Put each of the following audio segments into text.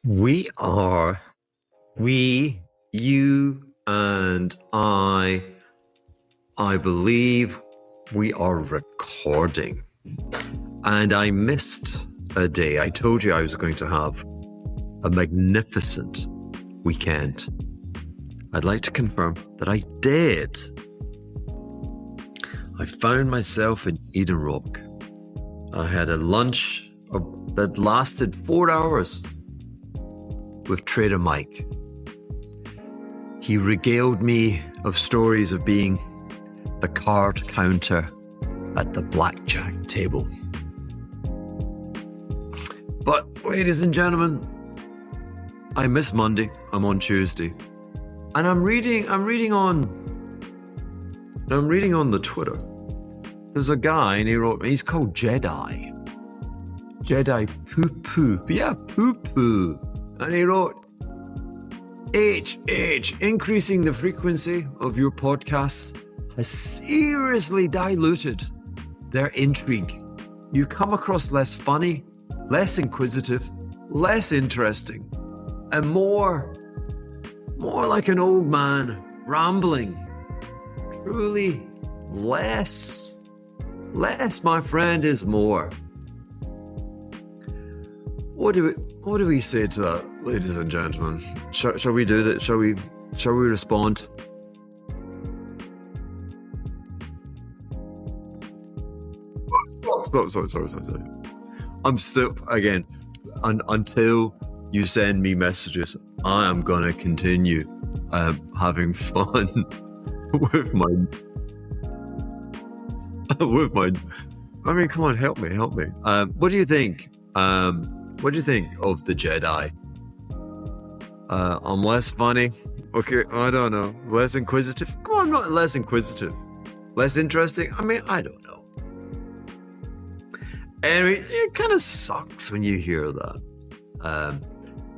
You and I believe we are recording. And I missed a day. I told you I was going to have a magnificent weekend. I'd like to confirm that I did. I found myself in Eden Rock. I had a lunch that lasted 4 hours with Trader Mike. He regaled me of stories of being the card counter at the blackjack table. But ladies and gentlemen, I miss Monday. I'm on Tuesday. And I'm reading on the Twitter. There's a guy and he's called Jedi Poo Poo. Yeah, Poo Poo. And he wrote, increasing the frequency of your podcasts has seriously diluted their intrigue. You come across less funny, less inquisitive, less interesting, and more like an old man rambling. Truly, less, my friend, is more. What do we say to that, ladies and gentlemen? Shall we do that? Shall we respond? Sorry. I'm still, again, until you send me messages, I am going to continue having fun with my. I mean, come on, help me. What do you think? What do you think of the Jedi? I'm less funny. Okay, I don't know. Less inquisitive? Come on, I'm not less inquisitive. Less interesting? I mean, I don't know. Anyway, it kind of sucks when you hear that.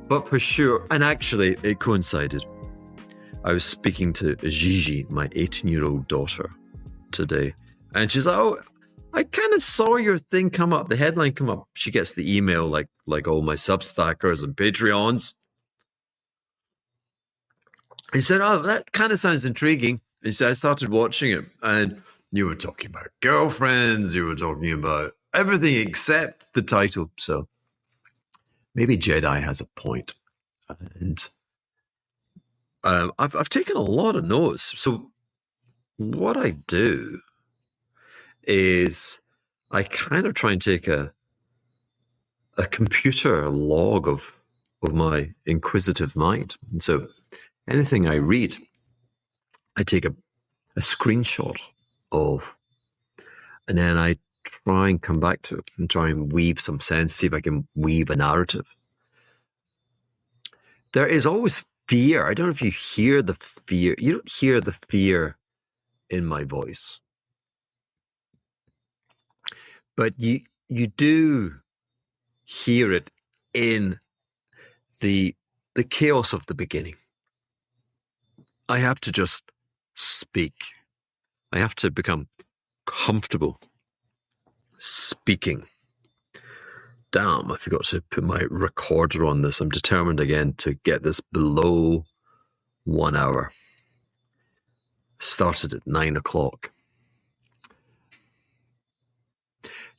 But for sure, and actually it coincided. I was speaking to Gigi, my 18-year-old daughter, today. And she's like, oh, I kind of saw your thing come up, the headline come up. She gets the email like all my Substackers and Patreons. He said, oh, that kind of sounds intriguing. And she said, I started watching it and you were talking about girlfriends, you were talking about everything except the title. So maybe Jedi has a point. And I've taken a lot of notes. So what I do is I kind of try and take a computer log of my inquisitive mind. And so anything I read, I take a screenshot of, and then I try and come back to it and try and weave some sense, see if I can weave a narrative. There is always fear. I don't know if you hear the fear. You don't hear the fear in my voice. But you do hear it in the chaos of the beginning. I have to just speak. I have to become comfortable speaking. Damn, I forgot to put my recorder on this. I'm determined again to get this below 1 hour. Started at 9 o'clock.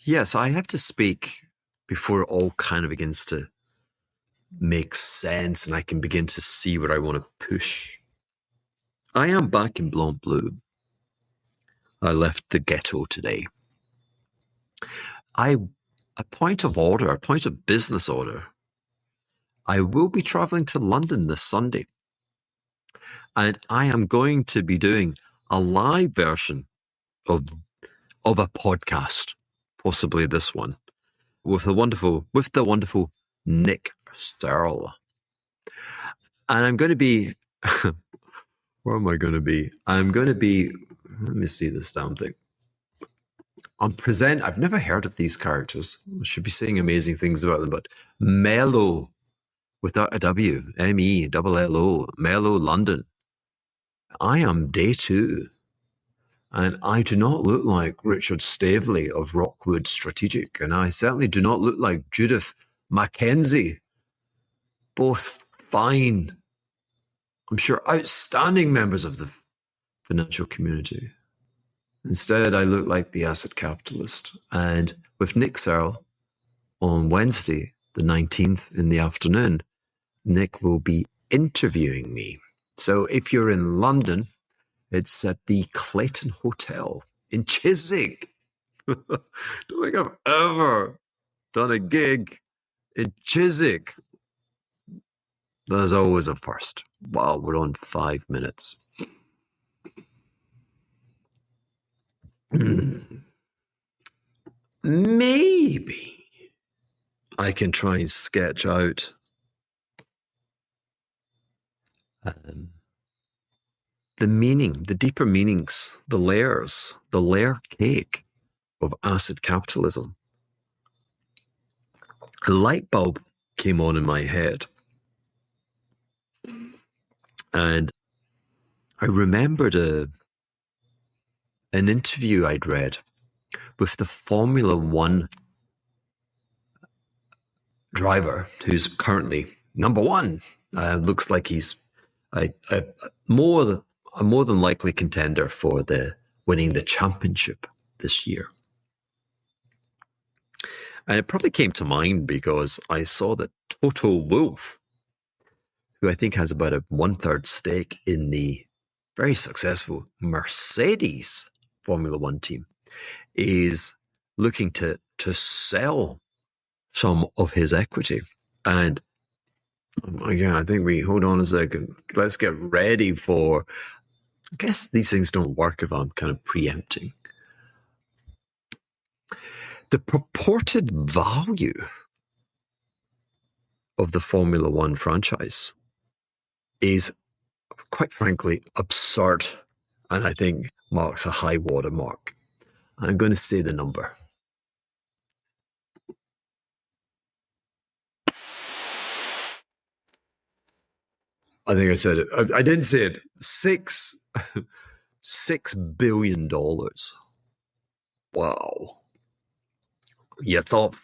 Yes, I have to speak before it all kind of begins to make sense and I can begin to see where I want to push. I am back in Blanc Bleu. I left the ghetto today. A point of business order. I will be traveling to London this Sunday. And I am going to be doing a live version of a podcast, possibly this one, with the wonderful Nick Searle. And I'm going to be, where am I going to be? I'm going to be, let me see this damn thing. I've never heard of these characters. I should be saying amazing things about them, but Mellow, without a W, MELLO, Mellow London. I am day 2, and I do not look like Richard Staveley of Rockwood Strategic, and I certainly do not look like Judith Mackenzie both fine, I'm sure, outstanding members of the financial community. Instead, I look like the asset capitalist. And with Nick Searle on Wednesday, the 19th in the afternoon, Nick will be interviewing me. So if you're in London, it's at the Clayton Hotel in Chiswick. Don't think I've ever done a gig in Chiswick. There's always a first. Wow, we're on 5 minutes. Maybe I can try and sketch out the meaning, the deeper meanings, the layers, the layer cake of asset capitalism. A light bulb came on in my head. And I remembered an interview I'd read with the Formula One driver who's currently number one. Looks like he's a more than likely contender for winning the championship this year. And it probably came to mind because I saw that Toto Wolff, who I think has about a 1/3 stake in the very successful Mercedes Formula One team, is looking to sell some of his equity. And again, I think hold on a second. Let's get ready for, I guess these things don't work if I'm kind of preempting. The purported value of the Formula One franchise is, quite frankly, absurd, and I think marks a high water mark. I'm going to say the number. I think I said it. I didn't say it. $6 billion. Wow. You thought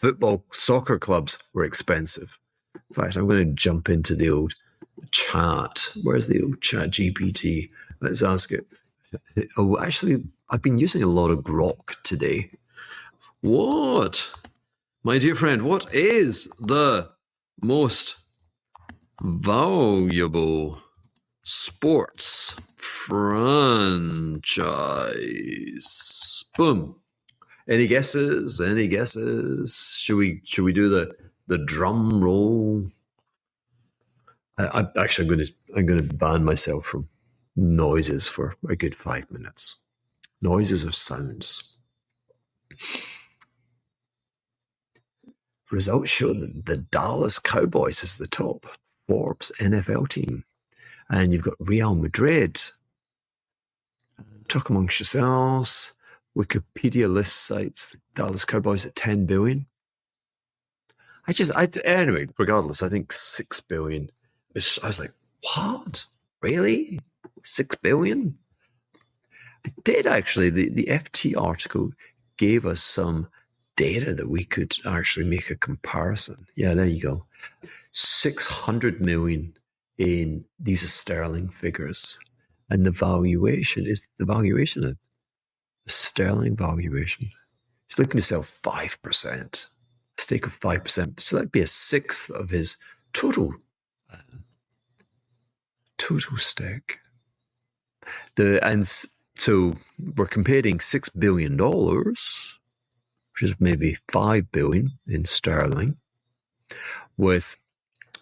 soccer clubs were expensive. In fact, I'm going to jump into the old chat. Where's the old chat GPT? Let's ask it. Oh, actually, I've been using a lot of Grok today. What? My dear friend, what is the most valuable sports franchise? Boom. Any guesses? Any guesses? Should we do the drum roll? I'm going to ban myself from noises for a good 5 minutes. Noises or sounds. Results show that the Dallas Cowboys is the top Forbes NFL team, and you've got Real Madrid. Talk amongst yourselves. Wikipedia lists cites the Dallas Cowboys at 10 billion. Anyway, regardless, I think 6 billion. I was like, what? Really? 6 billion? It did actually. The FT article gave us some data that we could actually make a comparison. Yeah, there you go. 600 million in these are sterling figures. And the valuation of sterling valuation. He's looking to sell 5%, a stake of 5%. So that'd be a sixth of his total stake. So we're comparing $6 billion, which is maybe 5 billion in sterling, with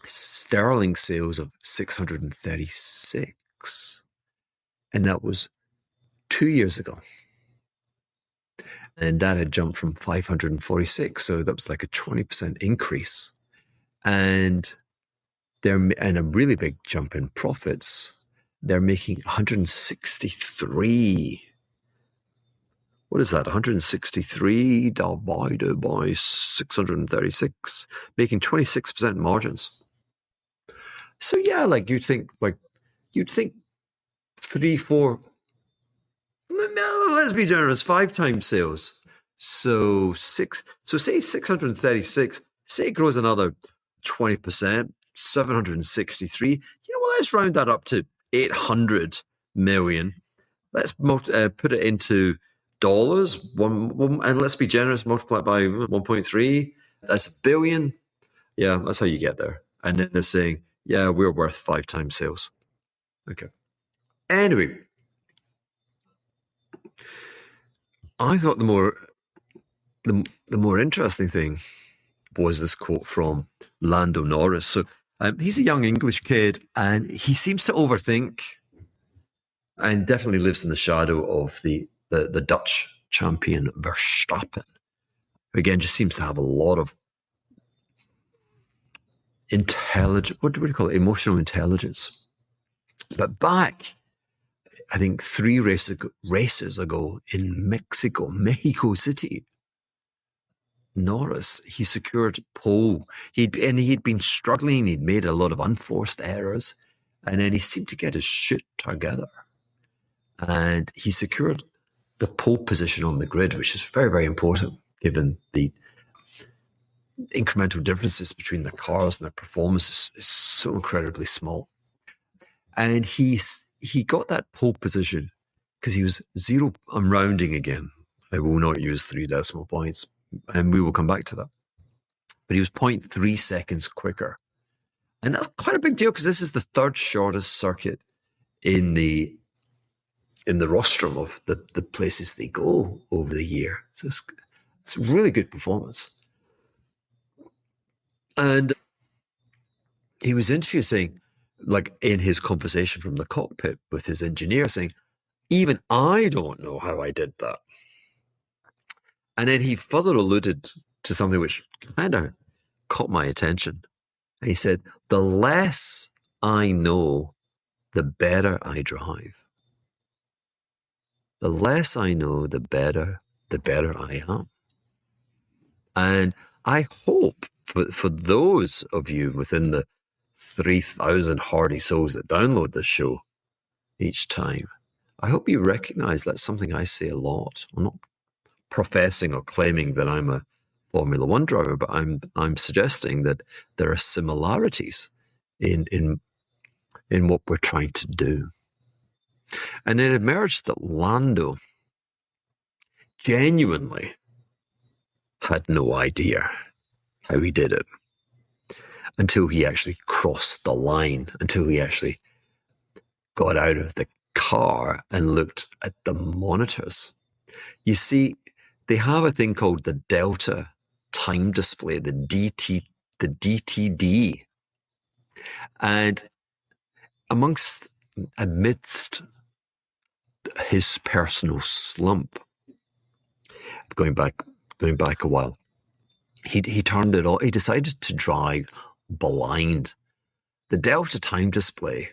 sterling sales of 636. And that was 2 years ago. And that had jumped from 546. So that was like a 20% increase. And a really big jump in profits. They're making 163. What is that? 163 divided by 636, making 26% margins. So yeah, you'd think 3, 4, let's be generous, 5 times sales. So say 636, say it grows another 20%. 763. You know what? Let's round that up to 800 million. Let's put it into dollars. And let's be generous, multiply it by 1.3. That's a billion. Yeah, that's how you get there. And then they're saying, yeah, we're worth 5 times sales. Okay. Anyway, I thought the more interesting thing was this quote from Lando Norris. So he's a young English kid, and he seems to overthink, and definitely lives in the shadow of the Dutch champion Verstappen, who again just seems to have a lot of what do we call it? Emotional intelligence. But back, I think 3 races ago in Mexico City, Norris, he secured pole. He'd been struggling. He'd made a lot of unforced errors, and then he seemed to get his shit together, and he secured the pole position on the grid, which is very, very important given the incremental differences between the cars and their performance is so incredibly small. And he got that pole position because he was zero. I'm rounding again. I will not use 3 decimal points, and we will come back to that. But he was 0.3 seconds quicker. And that's quite a big deal because this is the 3rd shortest circuit in the rostrum of the places they go over the year. So it's a really good performance. And he was interviewed saying, like in his conversation from the cockpit with his engineer, saying, even I don't know how I did that. And then he further alluded to something which kind of caught my attention. And he said, the less I know, the better I drive. The less I know, the better I am. And I hope for those of you within the 3,000 hardy souls that download this show each time, I hope you recognize that's something I say a lot. I'm not professing or claiming that I'm a Formula One driver, but I'm suggesting that there are similarities in what we're trying to do. And it emerged that Lando genuinely had no idea how he did it until he actually crossed the line, until he actually got out of the car and looked at the monitors. You see, they have a thing called the delta time display, the DTD. And amidst his personal slump, going back a while, he turned it on. He decided to drive blind. The delta time display,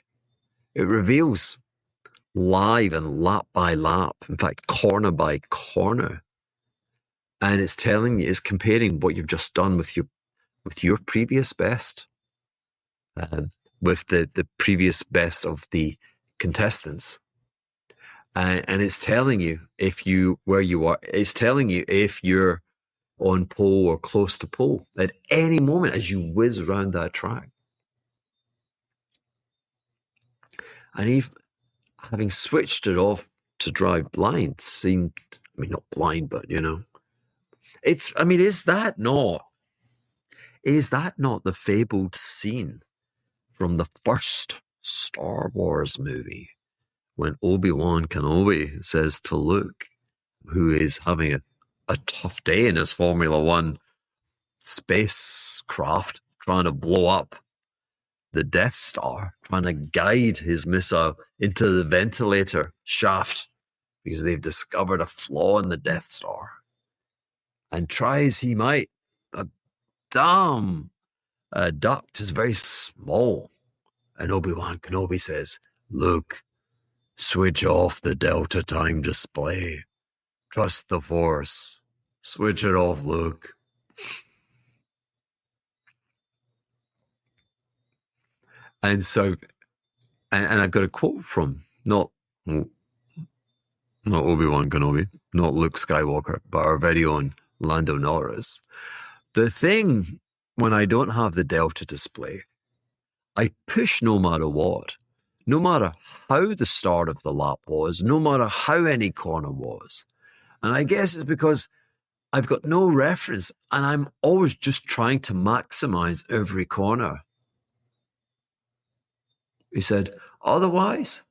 it reveals live and lap by lap, in fact, corner by corner, and it's telling you, it's comparing what you've just done with your previous best, with the previous best of the contestants, and it's telling you where you are. It's telling you if you're on pole or close to pole at any moment as you whiz around that track. And having switched it off to drive blind seemed, not blind, but is that not the fabled scene from the first Star Wars movie when Obi-Wan Kenobi says to Luke, who is having a tough day in his Formula One spacecraft, trying to blow up the Death Star, trying to guide his missile into the ventilator shaft because they've discovered a flaw in the Death Star. And try as he might, the damn duct is very small. And Obi-Wan Kenobi says, Luke, switch off the delta time display. Trust the Force. Switch it off, Luke. And so, and I've got a quote from not Obi-Wan Kenobi, not Luke Skywalker, but our very own Lando Norris. The thing when I don't have the delta display I push no matter what, no matter how the start of the lap was, no matter how any corner was. And I guess it's because I've got no reference and I'm always just trying to maximize every corner. He said, otherwise,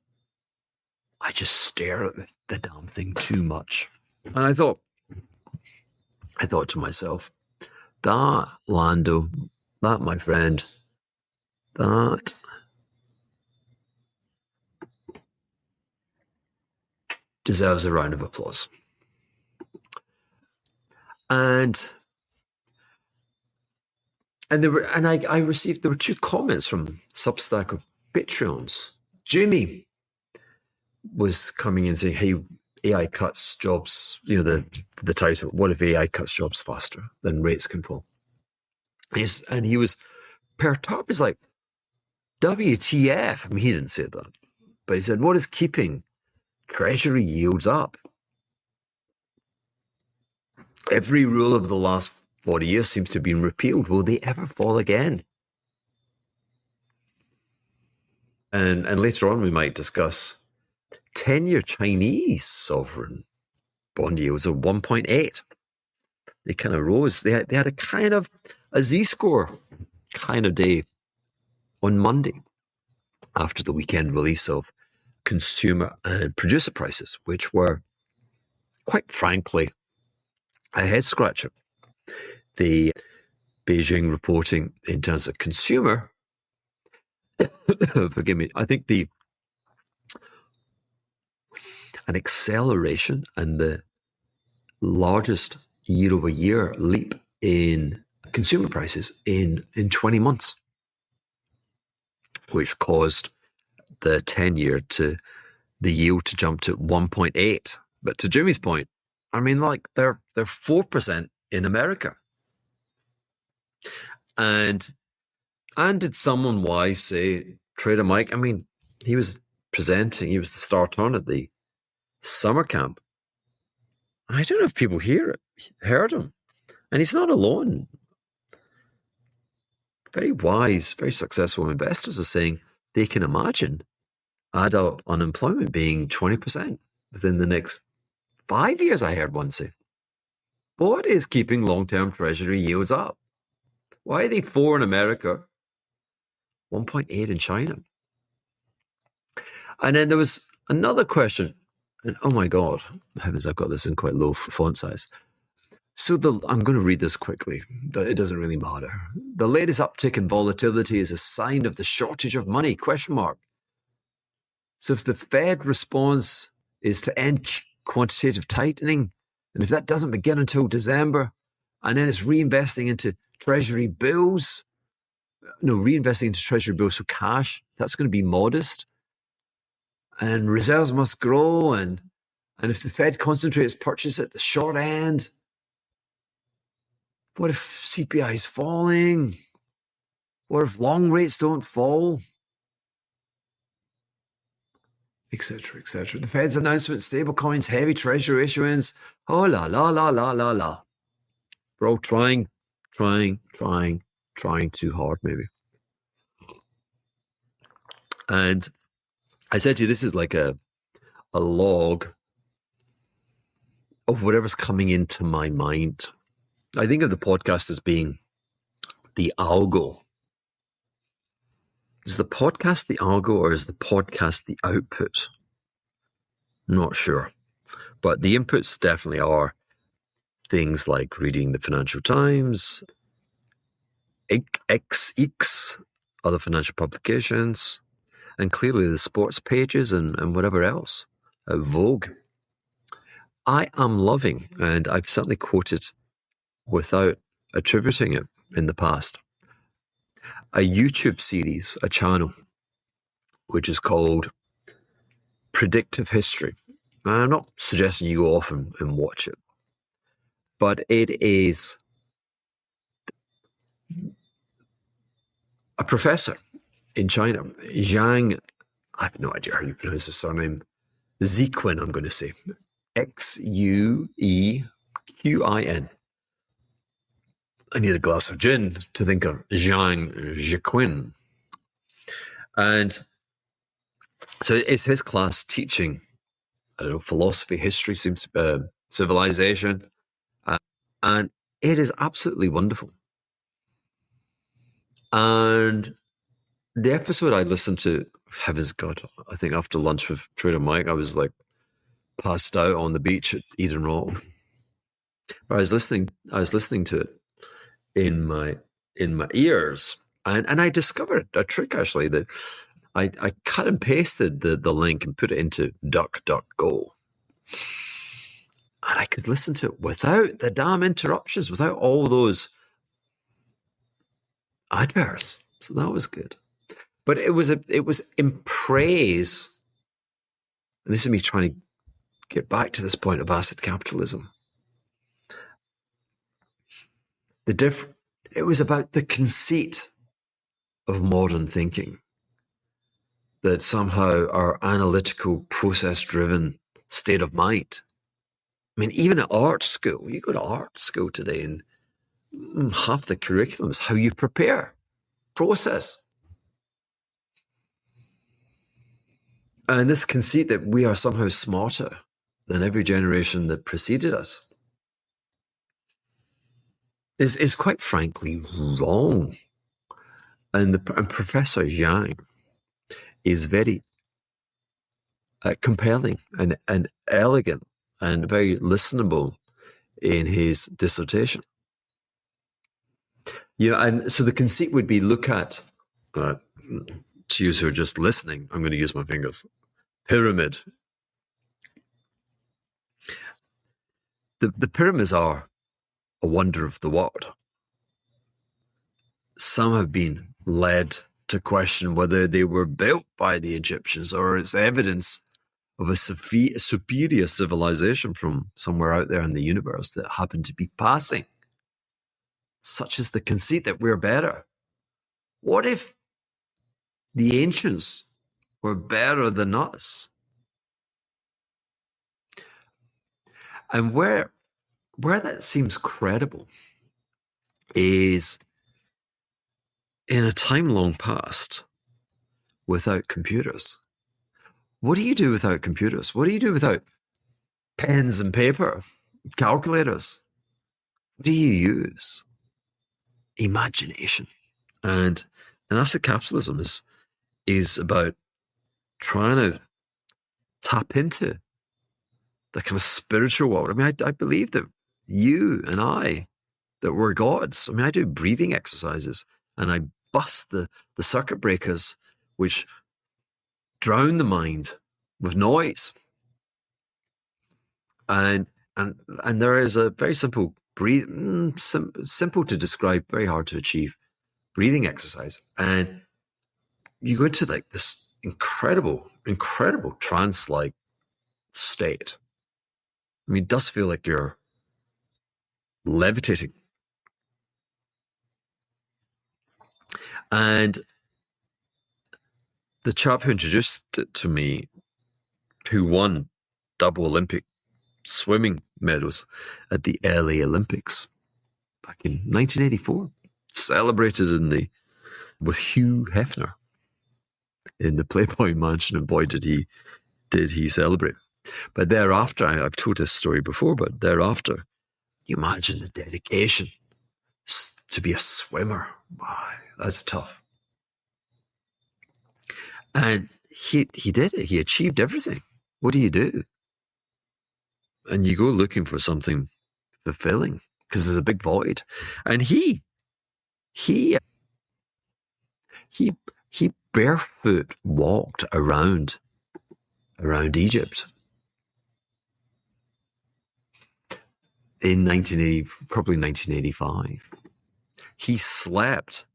I just stare at the damn thing too much. And I thought to myself, that, Lando, that, my friend, that deserves a round of applause. And there were, and I received, there were 2 comments from Substack of Patreons. Jimmy was coming in saying, hey, AI cuts jobs, the title, what if AI cuts jobs faster than rates can fall? And he was perturbed. He's like, WTF? I mean, he didn't say that, but he said, what is keeping Treasury yields up? Every rule of the last 40 years seems to have been repealed. Will they ever fall again? And later on, we might discuss 10-year Chinese sovereign bond yields of 1.8. They kind of rose. They had a kind of a Z-score kind of day on Monday after the weekend release of consumer and producer prices, which were, quite frankly, a head-scratcher. The Beijing reporting in terms of consumer, forgive me, I think an acceleration and the largest year-over-year leap in consumer prices in 20 months, which caused the 10-year the yield to jump to 1.8. But to Jimmy's point, I mean, like they're 4% in America. And did someone wise say, Trader Mike? I mean, he was presenting, he was the star turn at the summer camp. I don't know if people heard him. And he's not alone. Very wise, very successful investors are saying they can imagine adult unemployment being 20% within the next 5 years, I heard one say. What is keeping long-term Treasury yields up? Why are they 4 in America, 1.8 in China? And then there was another question, and oh my God, heavens, I've got this in quite low font size. So I'm going to read this quickly. It doesn't really matter. The latest uptick in volatility is a sign of the shortage of money, ? So if the Fed response is to end quantitative tightening, and if that doesn't begin until December, and then it's reinvesting into Treasury bills, so cash, that's going to be modest. And reserves must grow, and if the Fed concentrates purchase at the short end, what if CPI is falling? What if long rates don't fall? Etc., etc. The Fed's announcement, stablecoins, heavy Treasury issuance. Oh, la, la, la, la, la, la. We're all trying too hard, maybe. And I said to you, this is like a log of whatever's coming into my mind. I think of the podcast as being the algo. Is the podcast the algo or is the podcast the output? Not sure. But the inputs definitely are things like reading the Financial Times, X, other financial publications, and clearly the sports pages and whatever else. Vogue. I am loving, and I've certainly quoted without attributing it in the past, a YouTube series, a channel, which is called Predictive History. And I'm not suggesting you go off and watch it, but it is a professor in China, Zhang, I have no idea how you pronounce his surname, Ziquin, I'm going to say, Xueqin. I need a glass of gin to think of Zhang Ziquin. And so it's his class teaching, I don't know, philosophy, history, civilization. And it is absolutely wonderful. And the episode I listened to, heavens God, I think after lunch with Trader Mike, I was like passed out on the beach at Eden Rock. But I was listening to it in my ears, and I discovered a trick actually, that I cut and pasted the link and put it into DuckDuckGo. And I could listen to it without the damn interruptions, without all those adverts. So that was good. But it was in praise, and this is me trying to get back to this point of asset capitalism. It was about the conceit of modern thinking, that somehow our analytical, process-driven state of mind. I mean, even at art school, you go to art school today, and half the curriculum is how you prepare, process. And this conceit that we are somehow smarter than every generation that preceded us is quite frankly wrong. And Professor Yang is very compelling and elegant and very listenable in his dissertation. And so the conceit would be, look at, to use who are just listening, I'm going to use my fingers, pyramid. The pyramids are a wonder of the world. Some have been led to question whether they were built by the Egyptians or it's evidence of a superior civilization from somewhere out there in the universe that happened to be passing. Such is the conceit that we're better. What if the ancients were better than us? And where that seems credible is in a time long past without computers. What do you do without computers? What do you do without pens and paper, calculators? What do you use? Imagination. And asset capitalism is about trying to tap into the kind of spiritual world. I mean, I believe that you and I, that we're gods. I mean, I do breathing exercises and I bust the circuit breakers which drown the mind with noise. And there is a very simple simple to describe, very hard to achieve breathing exercise. And you go into like this incredible trance-like state. I mean, it does feel like you're levitating. And the chap who introduced it to me, who won double Olympic swimming medals at the LA Olympics back in 1984, celebrated with Hugh Hefner in the Playboy Mansion, and boy did he celebrate. But thereafter, I've told this story before, but thereafter, you imagine the dedication to be a swimmer. Wow, that's tough. And he did it. He achieved everything. What do you do? And you go looking for something fulfilling because there's a big void. And he barefoot walked around Egypt in 1985. He slept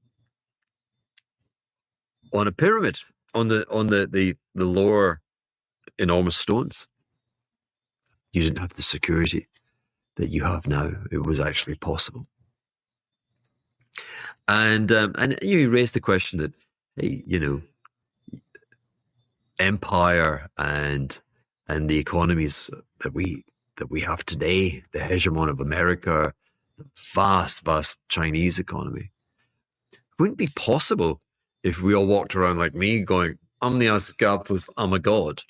on a pyramid on the lower enormous stones. You didn't have the security that you have now. It was actually possible. And you raised the question that, hey, empire and the economies that we have today, the hegemon of America, the vast Chinese economy, wouldn't be possible if we all walked around like me going, I'm the capitalist, I'm a god,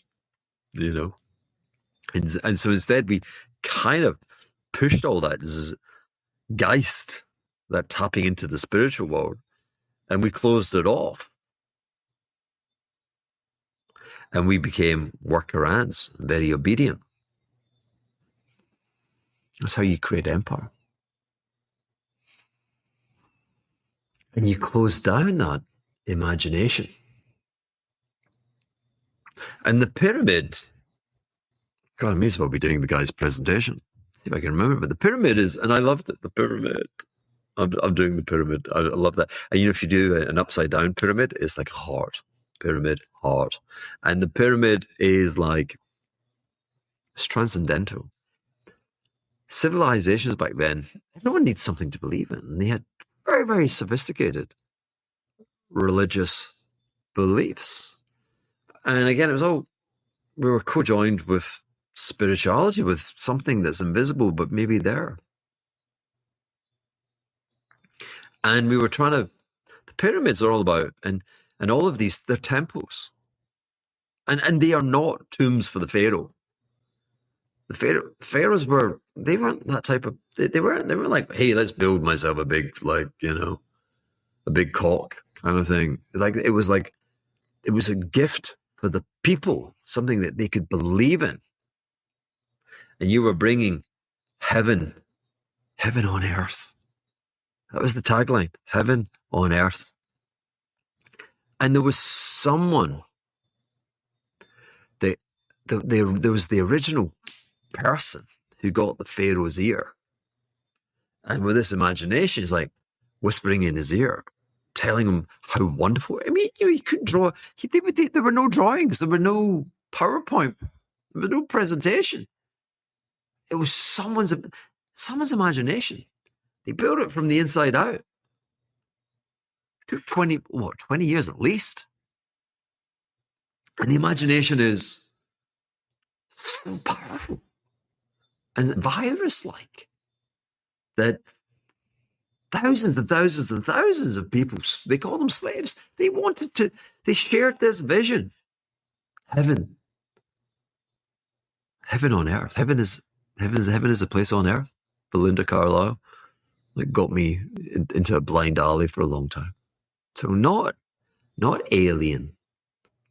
you know? And so instead we kind of pushed all that geist, that tapping into the spiritual world, and we closed it off. And we became worker ants, very obedient. That's how you create empire. And you close down that imagination. And the pyramid, God, I may as well be doing the guy's presentation. Let's see if I can remember. But the pyramid is, and I love the pyramid. I'm doing the pyramid. I love that. And if you do an upside down pyramid, it's like a heart. Pyramid, heart. And the pyramid is like, it's transcendental. Civilizations back then, everyone needs something to believe in. And they had very, very sophisticated religious beliefs. And again, it was all, we were co-joined with spirituality, with something that's invisible, but maybe there. And we were trying to, the pyramids are all about, and all of these, they're temples. And they are not tombs for the pharaoh. The pharaohs they weren't that type of, they weren't like, hey, let's build myself a big, like, a big cock kind of thing. Like, it was a gift for the people, something that they could believe in. And you were bringing heaven on earth. That was the tagline, heaven on earth. And there was someone that there was the original person who got the pharaoh's ear. And with this imagination, he's like whispering in his ear, telling him how wonderful. I mean, he couldn't draw. There were no drawings. There were no PowerPoint. There was no presentation. It was someone's imagination. They built it from the inside out. It took 20 years at least. And the imagination is so powerful and virus-like that thousands and thousands and thousands of people, they call them slaves, they shared this vision. Heaven on earth. Heaven is a place on earth. Belinda Carlisle, that got me into a blind alley for a long time. So not alien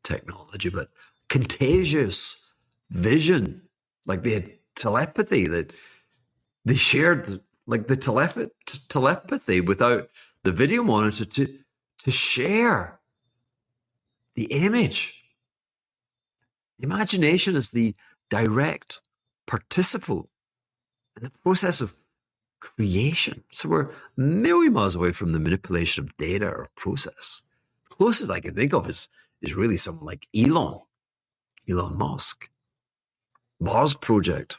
technology, but contagious vision. Like they had telepathy, that they shared, like the telepathy without the video monitor to share the image. Imagination is the direct participant in the process of creation. So we're a million miles away from the manipulation of data or process. The closest I can think of is really someone like Elon Musk. Mars Project.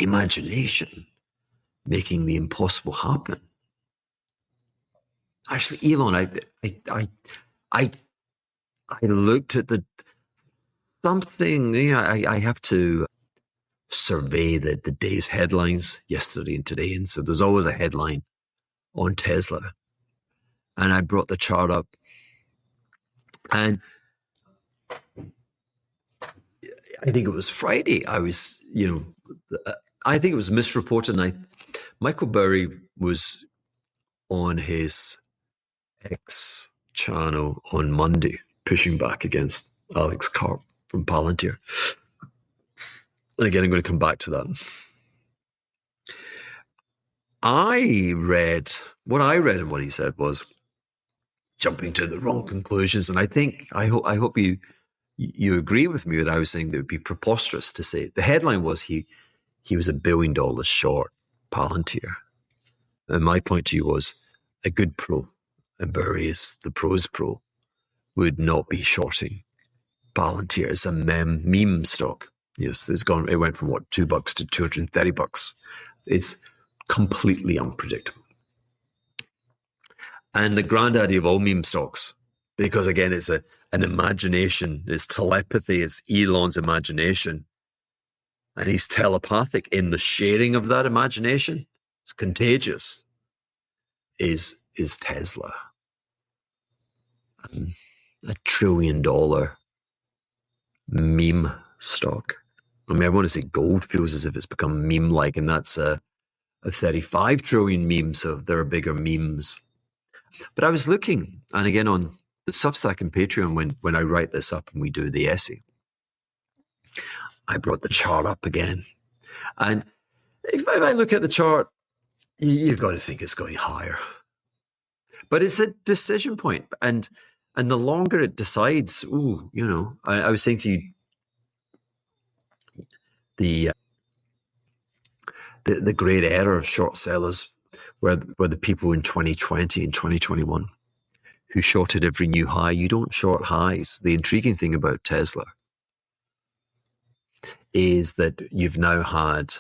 Imagination. Making the impossible happen. Actually, Elon, I looked at something, I have to survey the day's headlines yesterday and today. And so there's always a headline on Tesla. And I brought the chart up. And I think it was Friday. I think it was misreported. And Michael Burry was on his X channel on Monday, pushing back against Alex Karp from Palantir. And again, I'm going to come back to that. What I read and what he said was jumping to the wrong conclusions. And I hope you agree with me that I was saying that it would be preposterous to say. The headline was he was $1 billion short Palantir. And my point to you was a good pro, and Burry is the pro's pro, would not be shorting Palantir. It's a meme stock. Yes, it went from $2 to $230. It's completely unpredictable. And the granddaddy of all meme stocks, because again, it's an imagination, it's telepathy, it's Elon's imagination. And he's telepathic in the sharing of that imagination. It's contagious. Is Tesla. $1 trillion meme stock. I mean, I want to say gold feels as if it's become meme-like, and that's a 35 trillion meme, so there are bigger memes. But I was looking, and again on the Substack and Patreon, when I write this up and we do the essay, I brought the chart up again. And if I look at the chart, you've got to think it's going higher. But it's a decision point, and the longer it decides, I was saying to you, the great error of short sellers were the people in 2020 and 2021 who shorted every new high. You don't short highs. The intriguing thing about Tesla is that you've now had,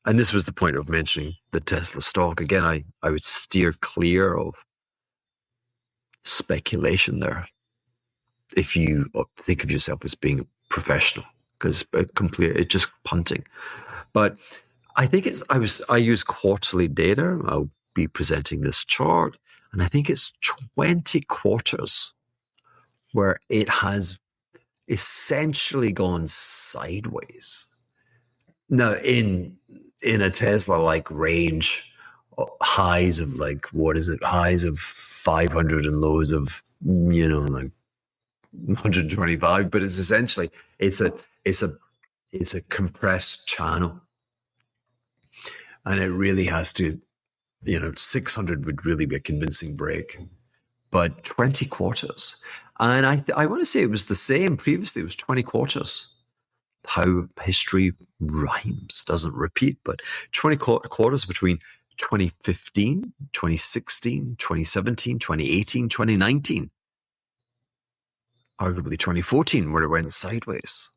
and this was the point of mentioning the Tesla stock. Again, I would steer clear of speculation there if you think of yourself as being a professional, because it's just punting. But I think I use quarterly data. I'll be presenting this chart, and I think it's 20 quarters where it has essentially gone sideways. Now, in a Tesla-like range, highs of highs of 500 and lows of, like 125, but it's essentially, it's a compressed channel. And it really has to, 600 would really be a convincing break, but 20 quarters. And I want to say it was the same previously. It was 20 quarters. How history rhymes, doesn't repeat, but 20 quarters between 2015, 2016, 2017, 2018, 2019. Arguably 2014, where it went sideways.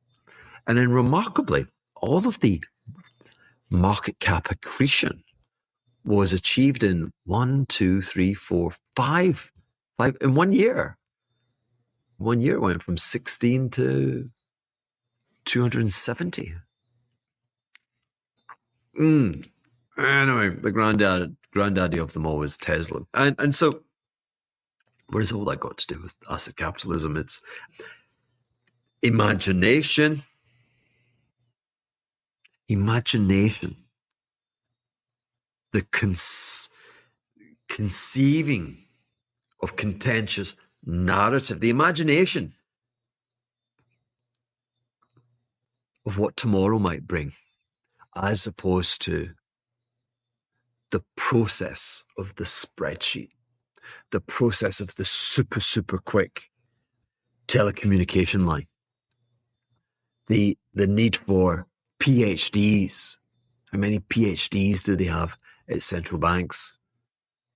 And then remarkably, all of the market cap accretion was achieved in 5 in 1 year. 1 year went from 16 to 270. Anyway, the granddaddy of them all is Tesla. And so what has all that got to do with asset capitalism? It's imagination. The conceiving of contentious narrative, the imagination of what tomorrow might bring, as opposed to the process of the spreadsheet, the process of the super, super quick telecommunication line, the need for PhDs. How many PhDs do they have at central banks?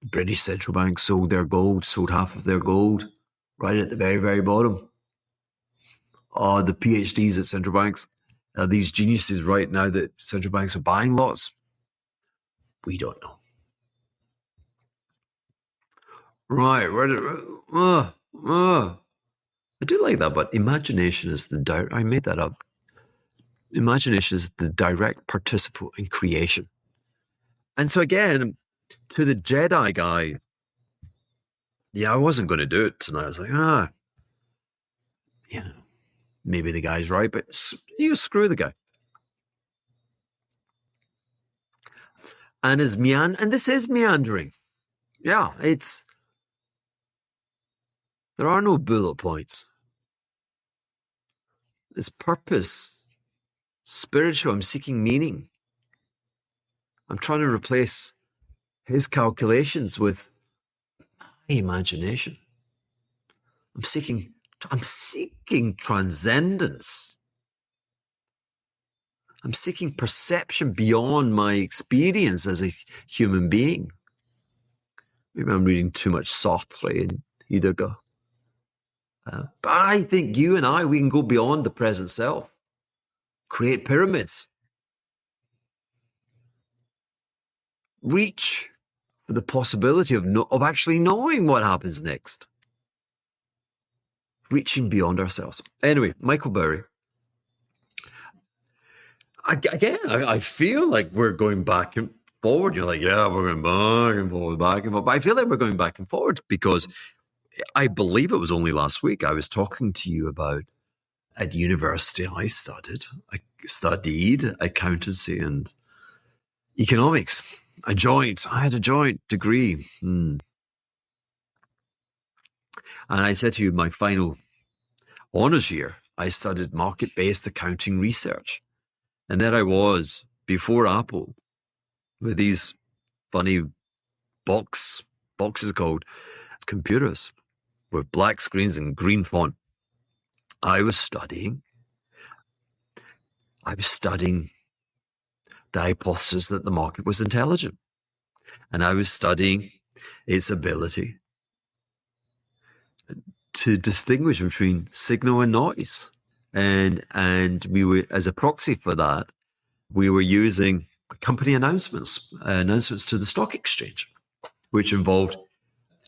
British central bank sold half of their gold right at the very, very bottom. The PhDs at central banks are these geniuses right now that central banks are buying lots? We don't know. Right. I do like that, but imagination is I made that up. Imagination is the direct participant in creation. And so again, to the Jedi guy, I wasn't going to do it tonight. I was like, maybe the guy's right, but screw the guy. And this is meandering. Yeah, there are no bullet points. It's purpose, spiritual. I'm seeking meaning. I'm trying to replace his calculations with my imagination. I'm seeking transcendence. I'm seeking perception beyond my experience as a human being. Maybe I'm reading too much Sartre and Heidegger. But I think you and we can go beyond the present self. Create pyramids. Reach for the possibility of actually knowing what happens next. Reaching beyond ourselves. Anyway, Michael Burry. I feel like we're going back and forward. You're like, yeah, we're going back and forward. But I feel like we're going back and forward because I believe it was only last week I was talking to you about at university I studied accountancy and economics. I had a joint degree. And I said to you, my final honours year, I studied market-based accounting research. And there I was, before Apple, with these funny boxes called computers with black screens and green font. I was studying the hypothesis that the market was intelligent. And I was studying its ability to distinguish between signal and noise. And we were, as a proxy for that, we were using company announcements to the stock exchange, which involved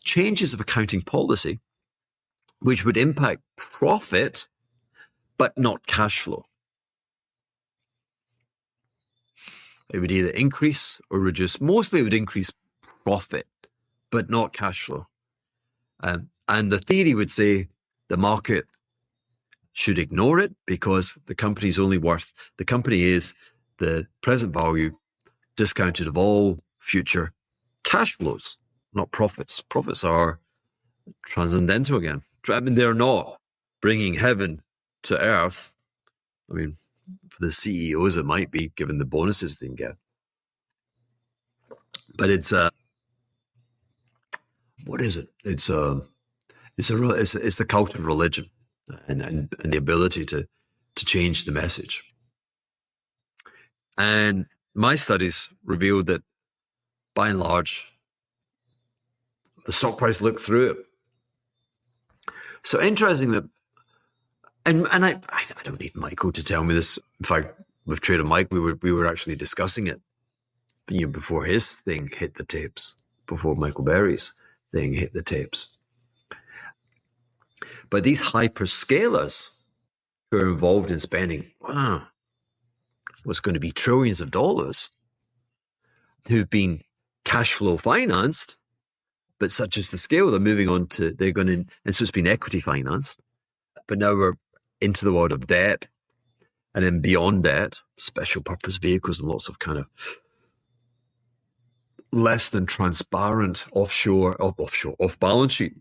changes of accounting policy, which would impact profit, but not cash flow. It would either increase or reduce. Mostly it would increase profit, but not cash flow. And the theory would say the market should ignore it because the company is the present value discounted of all future cash flows, not profits. Profits are transcendental again. I mean, they're not bringing heaven to earth. I mean, for the CEOs, it might be, given the bonuses they can get. But it's what is it? It's the cult of religion and the ability to change the message. And my studies revealed that, by and large, the stock price looked through it. So interesting that, and I don't need Michael to tell me this. In fact, with Trader Mike, we were actually discussing it, before his thing hit the tapes, before Michael Berry's thing hit the tapes. But these hyperscalers who are involved in spending what's going to be trillions of dollars, who've been cash flow financed, but such is the scale, they're moving on to, and so it's been equity financed, but now we're into the world of debt, and then beyond debt, special purpose vehicles and lots of kind of less than transparent off balance sheet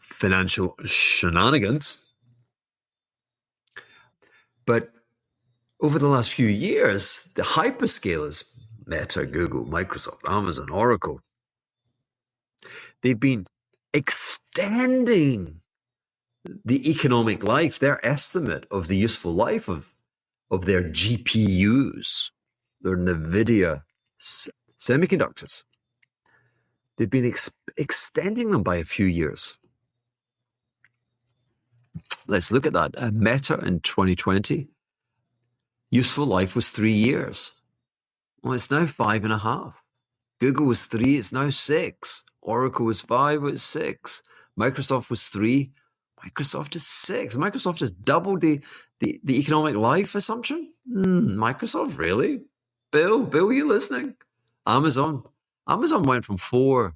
financial shenanigans. But over the last few years, the hyperscalers, Meta, Google, Microsoft, Amazon, Oracle, they've been extending the economic life, their estimate of the useful life of their GPUs, their Nvidia semiconductors. They've been extending them by a few years. Let's look at that. Meta in 2020, useful life was 3 years. Well, it's now 5.5. Google was 3, it's now 6. Oracle was 5, it's 6. Microsoft was 3, Microsoft is 6. Microsoft has doubled the economic life assumption. Microsoft, really? Bill, you listening? Amazon went from 4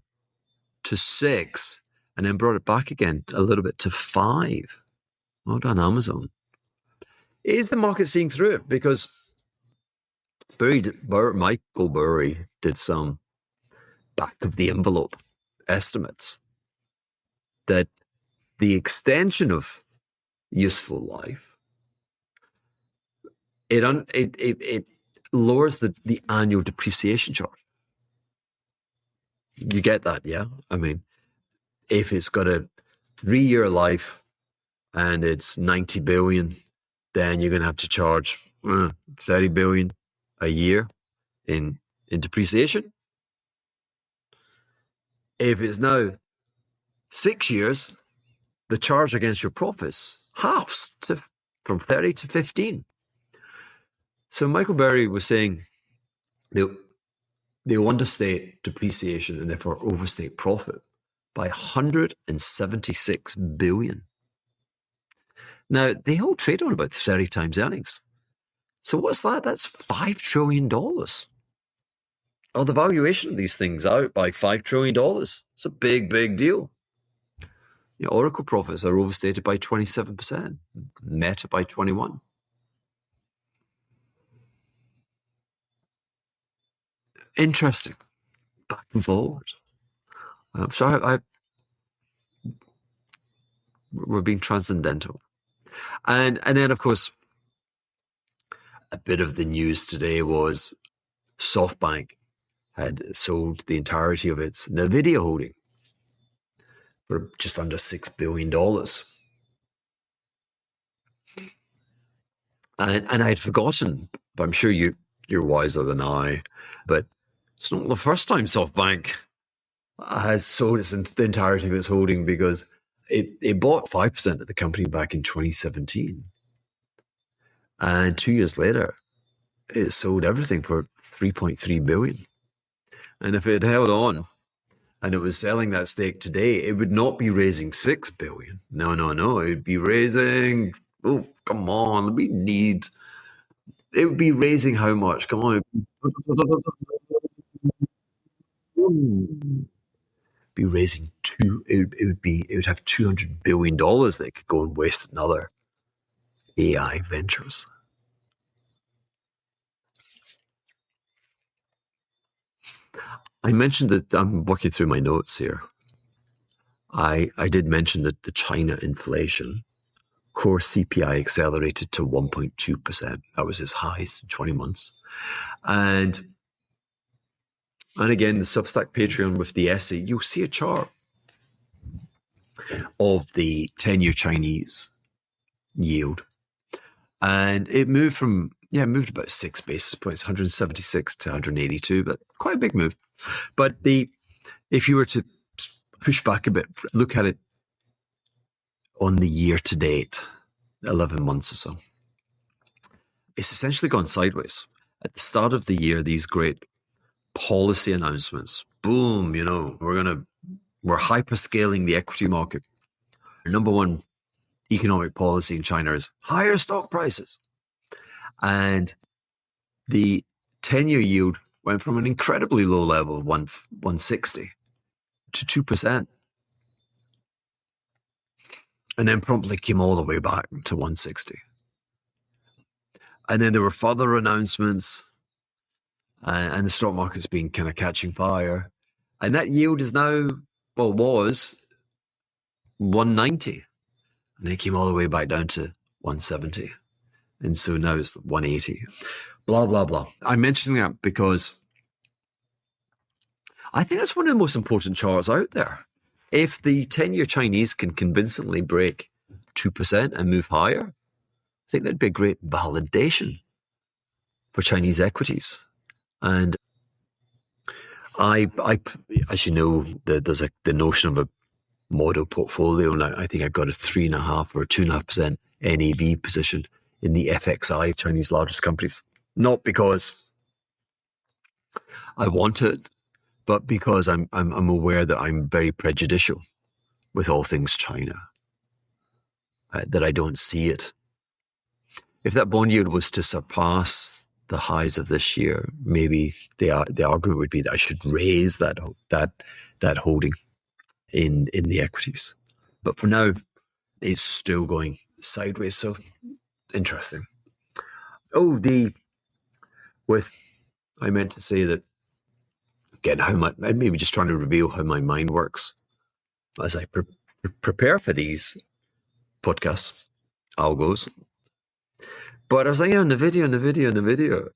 to 6 and then brought it back again a little bit to 5. Well done, Amazon. Is the market seeing through it? Because Michael Burry did some back of the envelope estimates that the extension of useful life, it lowers the annual depreciation charge. You get that, yeah? I mean, if it's got a 3-year life and it's 90 billion, then you're going to have to charge 30 billion a year in depreciation. If it's now 6 years, the charge against your profits halves from 30 to 15. So Michael Berry was saying they'll understate depreciation and therefore overstate profit by 176 billion. Now, they all trade on about 30 times earnings. So what's that? That's $5 trillion the valuation of these things out by $5 trillion. It's a big, big deal. Oracle profits are overstated by 27%, Meta by 21%. Interesting. Back and forward. I'm sorry, we're being transcendental. And then, of course, a bit of the news today was SoftBank had sold the entirety of its Nvidia holding for just under $6 billion. And I'd forgotten, but I'm sure you're wiser than I, but it's not the first time SoftBank has sold the entirety of its holding, because it bought 5% of the company back in 2017. And 2 years later, it sold everything for $3.3 billion. And if it had held on and it was selling that stake today, it would not be raising $6 billion. No. It would be raising, oh, come on, it would be raising how much? Come on. Be raising it would have $200 billion that could go and waste another AI ventures. I mentioned that I'm working through my notes here. I did mention that the China inflation, core CPI accelerated to 1.2%. That was its highest in 20 months. And again, the Substack Patreon with the essay, you'll see a chart of the 10-year Chinese yield. And it moved about 6 basis points, 176 to 182, but quite a big move. But if you were to push back a bit, look at it on the year to date, 11 months or so, it's essentially gone sideways. At the start of the year, these great policy announcements, boom, we're hyperscaling the equity market. Our number one economic policy in China is higher stock prices. And the 10-year yield went from an incredibly low level of 160 to 2%. And then promptly came all the way back to 160. And then there were further announcements, and the stock market's been kind of catching fire. And that yield is now, was 190. And it came all the way back down to 170. And so now it's 180. Blah, blah, blah. I'm mentioning that because I think that's one of the most important charts out there. If the 10-year Chinese can convincingly break 2% and move higher, I think that'd be a great validation for Chinese equities. And I as you know, there's the notion of a model portfolio. Now, I think I've got a 3.5% or 2.5% NAV position in the FXI, Chinese largest companies. Not because I want it, but because I'm aware that I'm very prejudicial with all things China, that I don't see it. If that bond yield was to surpass the highs of this year, maybe the argument would be that I should raise that holding in the equities. But for now, it's still going sideways. So interesting. I meant to say that again, maybe just trying to reveal how my mind works as I prepare for these podcasts, algos. But I was like, Nvidia.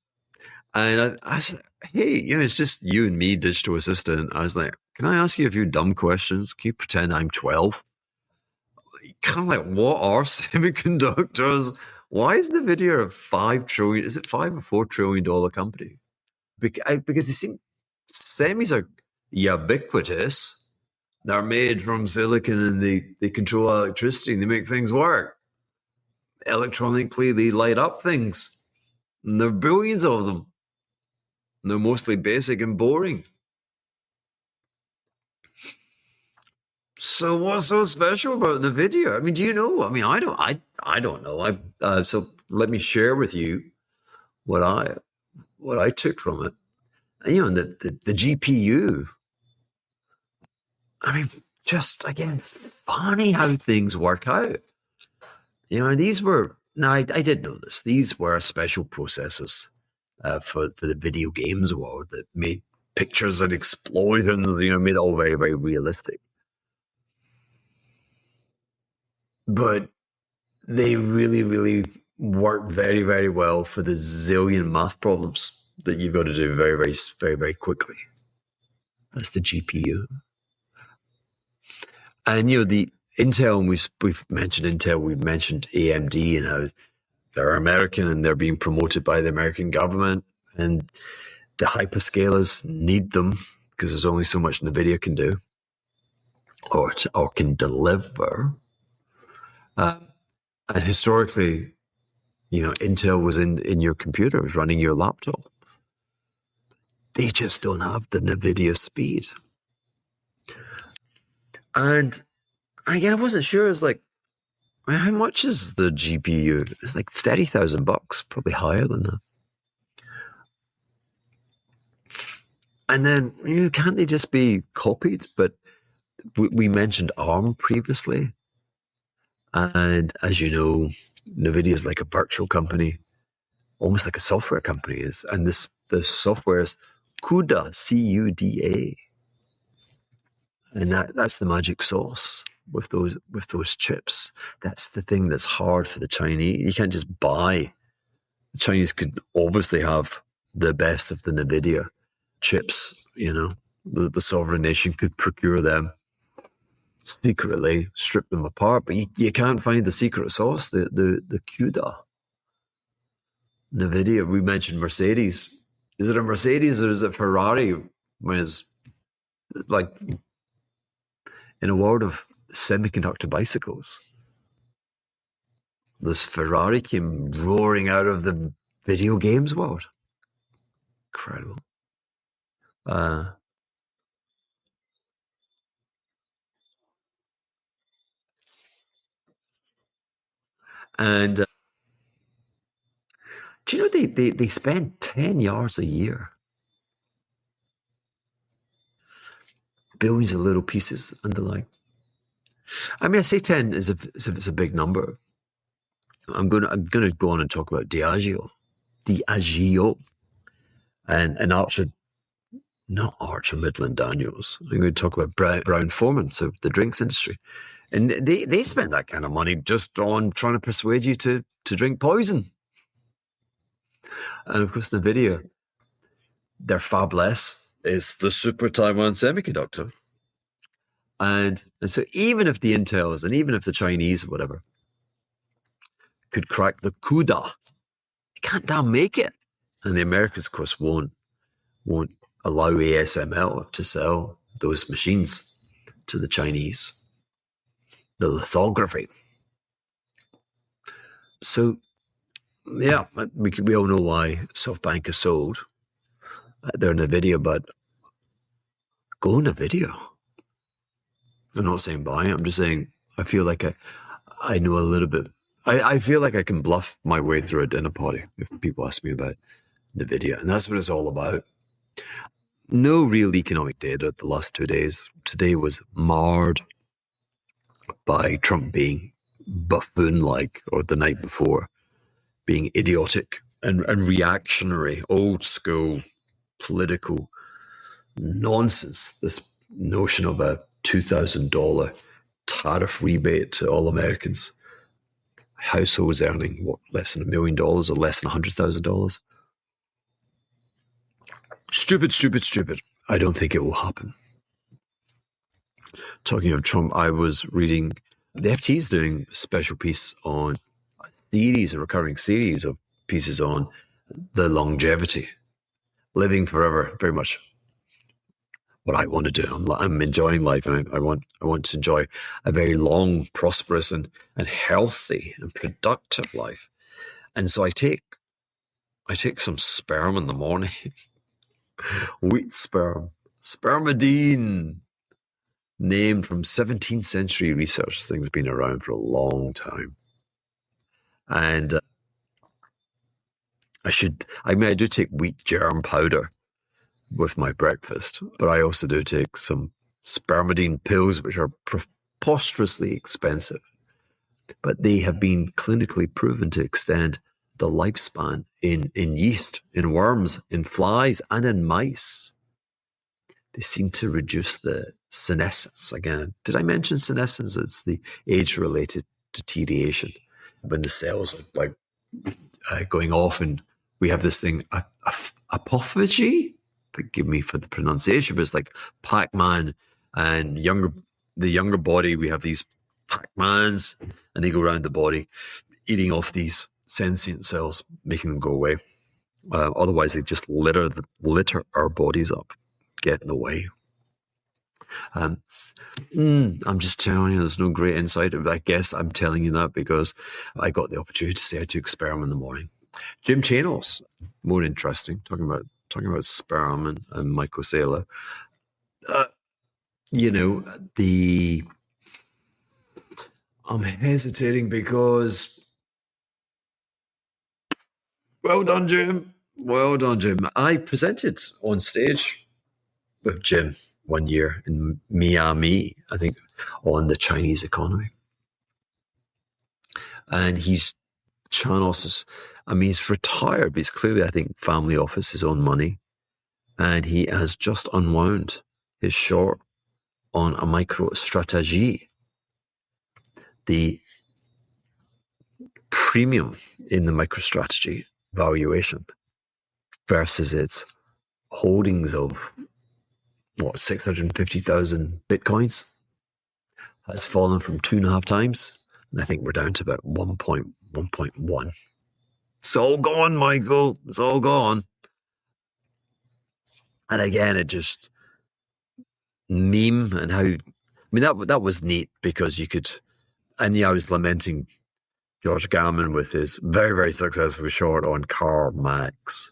And I said, hey, it's just you and me, digital assistant. I was like, can I ask you a few dumb questions? Can you pretend I'm 12? Kind of like, what are semiconductors? Why is Nvidia a $5 trillion? Is it $5 or $4 trillion company? Because they seem semis are ubiquitous. They're made from silicon and they control electricity and they make things work. Electronically, they light up things. And there are billions of them. And they're mostly basic and boring. So what's so special about Nvidia? I mean, do you know? I mean, I don't know. So let me share with you what I took from it. And the GPU. I mean, just again, funny how things work out. These were, now I did know this, these were special processors for the video games world that made pictures and explosions, made it all very, very realistic. But they really, really work very, very well for the zillion math problems that you've got to do very, very, very, very quickly. That's the GPU. And the Intel, and we've mentioned Intel, we've mentioned AMD, and how they're American and they're being promoted by the American government, and the hyperscalers need them because there's only so much Nvidia can do or can deliver. And historically, Intel was in your computer, it was running your laptop. They just don't have the Nvidia speed. And again, I wasn't sure. It's like, how much is the GPU? It's like $30,000, probably higher than that. And then, can't they just be copied? But we mentioned ARM previously. And as you know, Nvidia is like a virtual company, almost like a software company is. And the software is CUDA, CUDA. And that's the magic sauce with those chips. That's the thing that's hard for the Chinese. You can't just buy. The Chinese could obviously have the best of the Nvidia chips. The sovereign nation could procure them secretly, strip them apart, but you can't find the secret sauce, the CUDA. Nvidia. We mentioned Mercedes. Is it a Mercedes or is it Ferrari? When it's like in a world of semiconductor bicycles, this Ferrari came roaring out of the video games world. Incredible. And do you know they spend 10 yards a year? Billions of little pieces and the like. I mean, I say 10 is it's a big number. I'm gonna go on and talk about Diageo, and Archer, not Archer Midland Daniels. I'm going to talk about Brown-Forman, so the drinks industry, and they spend that kind of money just on trying to persuade you to drink poison. And of course, Nvidia, their fabless is the Super Taiwan Semiconductor. And so even if the Intels and even if the Chinese or whatever could crack the CUDA, they can't damn make it. And the Americans, of course, won't allow ASML to sell those machines to the Chinese. The lithography. So, yeah, we all know why SoftBank is sold. They're Nvidia, but go Nvidia. I'm not saying buy. I'm just saying I feel like I know a little bit. I feel like I can bluff my way through a dinner party if people ask me about Nvidia, and that's what it's all about. No real economic data the last 2 days. Today was marred by Trump being buffoon-like, or the night before being idiotic and reactionary, old school political nonsense. This notion of a $2,000 tariff rebate to all Americans, households earning less than $1 million or less than $100,000. Stupid. I don't think it will happen. Talking of Trump, I was reading the FT is doing a special piece on a recurring series of pieces on the longevity, living forever. Very much what I want to do. I'm enjoying life, and I want to enjoy a very long, prosperous, and healthy and productive life. And so I take some sperm in the morning, wheat sperm, spermidine, named from 17th century research. This thing's been around for a long time, and I do take wheat germ powder with my breakfast, but I also do take some spermidine pills, which are preposterously expensive, but they have been clinically proven to extend the lifespan in yeast, in worms, in flies, and in mice. They seem to reduce the senescence. Again, did I mention senescence? It's the age-related deterioration when the cells are like going off, and we have this thing, apophagy. Forgive me for the pronunciation, but it's like Pac-Man and the younger body. We have these Pac-Mans, and they go around the body, eating off these sentient cells, making them go away. Otherwise, they just litter our bodies up, get in the way. I'm just telling you, there's no great insight. I guess I'm telling you that because I got the opportunity to say I took sperm in the morning. Jim Chanos, more interesting, talking about sperm and mycocele. I'm hesitating because, well done, Jim. Well done, Jim. I presented on stage with Jim one year in Miami, I think, on the Chinese economy. And he's retired, but he's clearly, I think, family office, his own money. And he has just unwound his short on a MicroStrategy. The premium in the MicroStrategy valuation versus its holdings of 650,000 Bitcoins has fallen from 2.5 times. And I think we're down to about 1.1. It's all gone, Michael. It's all gone. And again, it just meme and how, that was neat because you could, and I was lamenting George Gammon with his very, very successful short on CarMax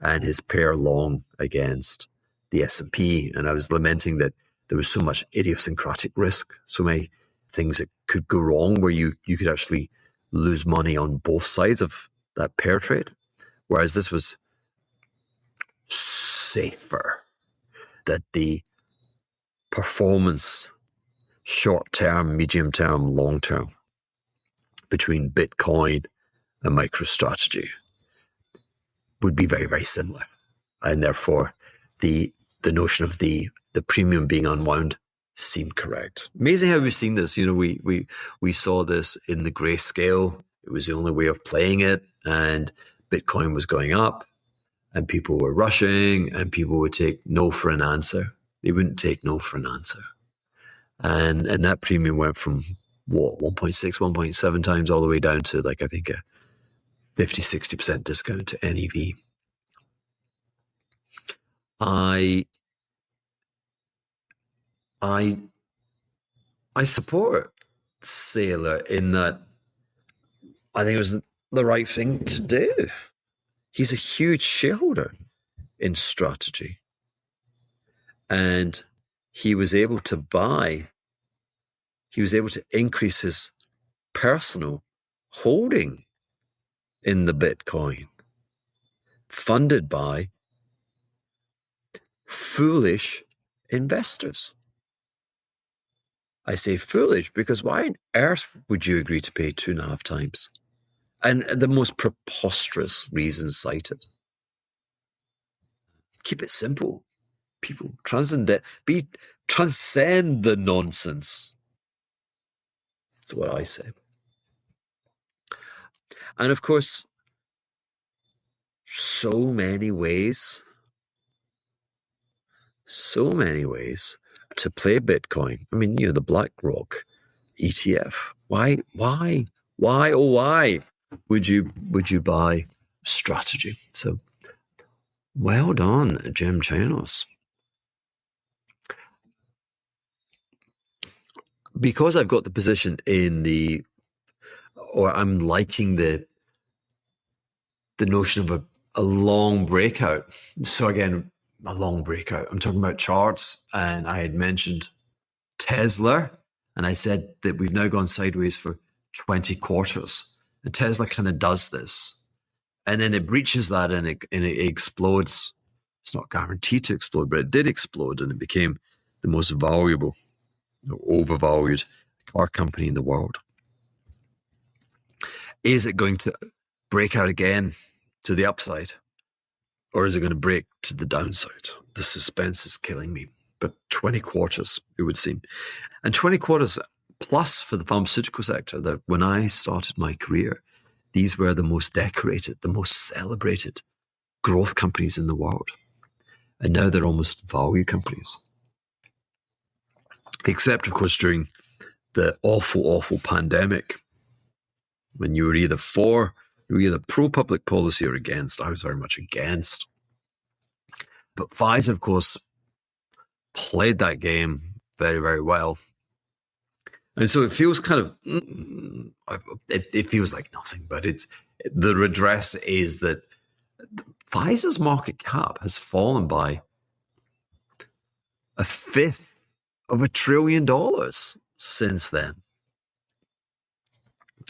and his pair long against the S&P. And I was lamenting that there was so much idiosyncratic risk, so many things that could go wrong where you could actually lose money on both sides of that pair trade. Whereas this was safer, that the performance short-term, medium-term, long-term between Bitcoin and MicroStrategy would be very, very similar. And therefore, the notion of the premium being unwound seemed correct. Amazing how we've seen this. We saw this in the grayscale. It was the only way of playing it. And Bitcoin was going up and people were rushing and people would take no for an answer. They wouldn't take no for an answer. And that premium went from 1.6, 1.7 times all the way down to I think a 50, 60% discount to NEV. I support Saylor in that I think it was the right thing to do. He's a huge shareholder in Strategy. And he was able to increase his personal holding in the Bitcoin, funded by foolish investors. I say foolish because why on earth would you agree to pay 2.5 times? And the most preposterous reasons cited. Keep it simple. People transcend the nonsense. That's what I say. And of course, so many ways to play Bitcoin. The BlackRock ETF. Why would you buy Strategy? So well done, Jim Chanos. Because I've got the position I'm liking the notion of a long breakout. So again, a long breakout. I'm talking about charts, and I had mentioned Tesla, and I said that we've now gone sideways for 20 quarters. And Tesla kind of does this. And then it breaches that and it explodes It's not guaranteed to explode, but it did explode, and it became the most valuable, overvalued car company in the world. Is it going to break out again to the upside, or is it going to break to the downside? The suspense is killing me. But 20 quarters, it would seem. And 20 quarters plus for the pharmaceutical sector, that when I started my career, these were the most decorated, the most celebrated growth companies in the world. And now they're almost value companies. Except, of course, during the awful, awful pandemic, when you were either pro-public policy or against. I was very much against. But Pfizer, of course, played that game very, very well. And so it feels kind of, it feels like nothing, but the redress is that Pfizer's market cap has fallen by $1/5 of $1 trillion since then.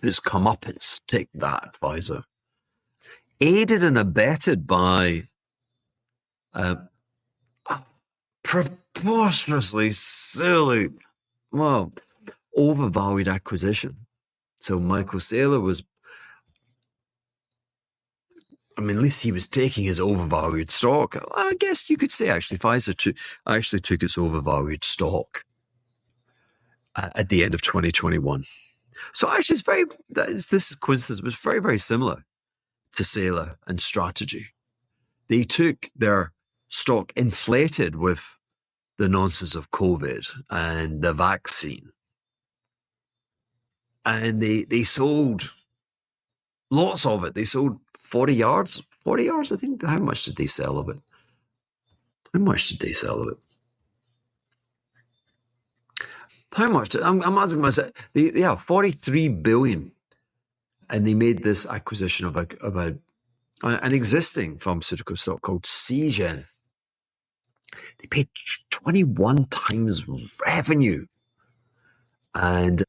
It's comeuppance. Take that, Pfizer. Aided and abetted by a preposterously silly, overvalued acquisition. So Michael Saylor was, at least he was taking his overvalued stock. I guess you could say actually Pfizer took its overvalued stock at the end of 2021. So actually this is coincidence, but it's very, very similar to Saylor and strategy. They took their stock inflated with the nonsense of COVID and the vaccine. And they sold lots of it. They sold 40 yards, I think. How much did they sell of it? How much did they sell of it? How much? I'm asking myself. 43 billion. And they made this acquisition of an existing pharmaceutical stock called Seagen. They paid 21 times revenue. And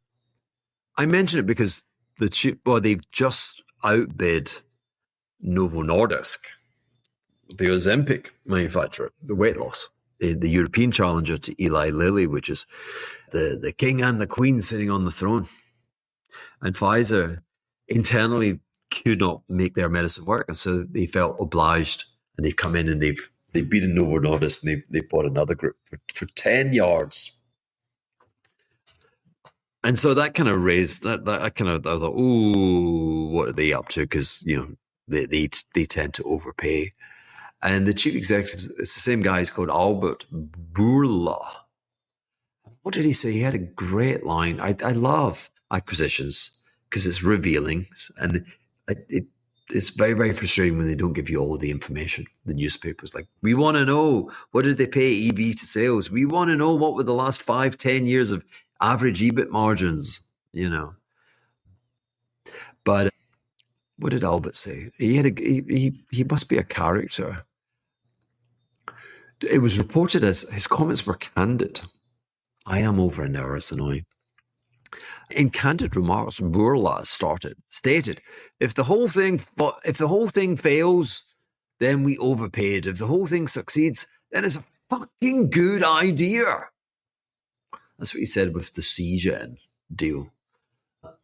I mention it because they've just outbid Novo Nordisk, the Ozempic manufacturer, the weight loss, the European challenger to Eli Lilly, which is the king and the queen sitting on the throne. And Pfizer internally could not make their medicine work, and so they felt obliged, and they've come in and they've beaten Novo Nordisk, and they bought another group for 10 yards. And so that kind of raised that. I thought, ooh, what are they up to? Because they tend to overpay. And the chief executive, it's the same guy. He's called Albert Bourla. What did he say? He had a great line. I love acquisitions because it's revealing, and it's very, very frustrating when they don't give you all the information. The newspapers, like, we want to know, what did they pay EV to sales? We want to know what were the last 5-10 years of average EBIT margins, But what did Albert say? He must be a character. It was reported as his comments were candid. I am over an hour, it's annoying. In candid remarks, Bourla stated, if the whole thing fails, then we overpaid. If the whole thing succeeds, then it's a fucking good idea. That's what he said with the Seagen deal.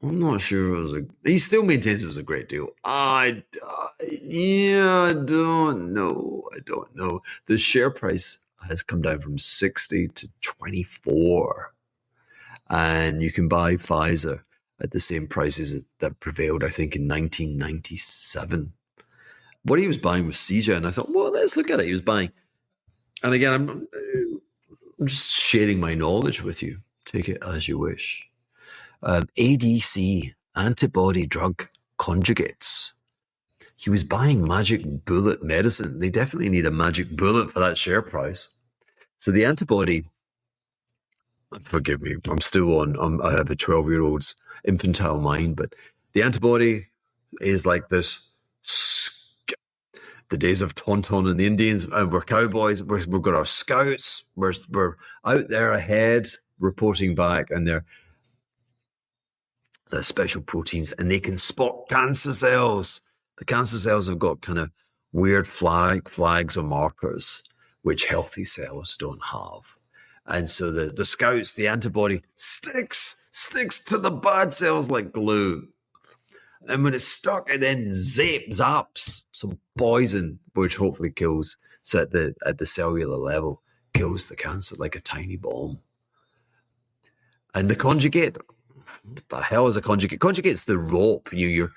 I'm not sure he still maintains it was a great deal. I don't know. The share price has come down from 60 to 24. And you can buy Pfizer at the same prices that prevailed, I think, in 1997. What he was buying was Seagen. I thought, well, let's look at it. He was buying. And again, I'm just sharing my knowledge with you. Take it as you wish. ADC, antibody drug conjugates. He was buying magic bullet medicine. They definitely need a magic bullet for that share price. So the antibody, forgive me, I'm still I have a 12-year-old's infantile mind, but the antibody is like this, the days of Tauntaun and the Indians, and we're cowboys, we've got our scouts, we're out there ahead, reporting back, and they're special proteins, and they can spot cancer cells. The cancer cells have got kind of weird flags or markers which healthy cells don't have. And so the scouts, the antibody sticks to the bad cells like glue. And when it's stuck, it then zaps some poison, which hopefully kills. So at the cellular level, kills the cancer like a tiny bomb. And the conjugate, what the hell is a conjugate? Conjugate's the rope you're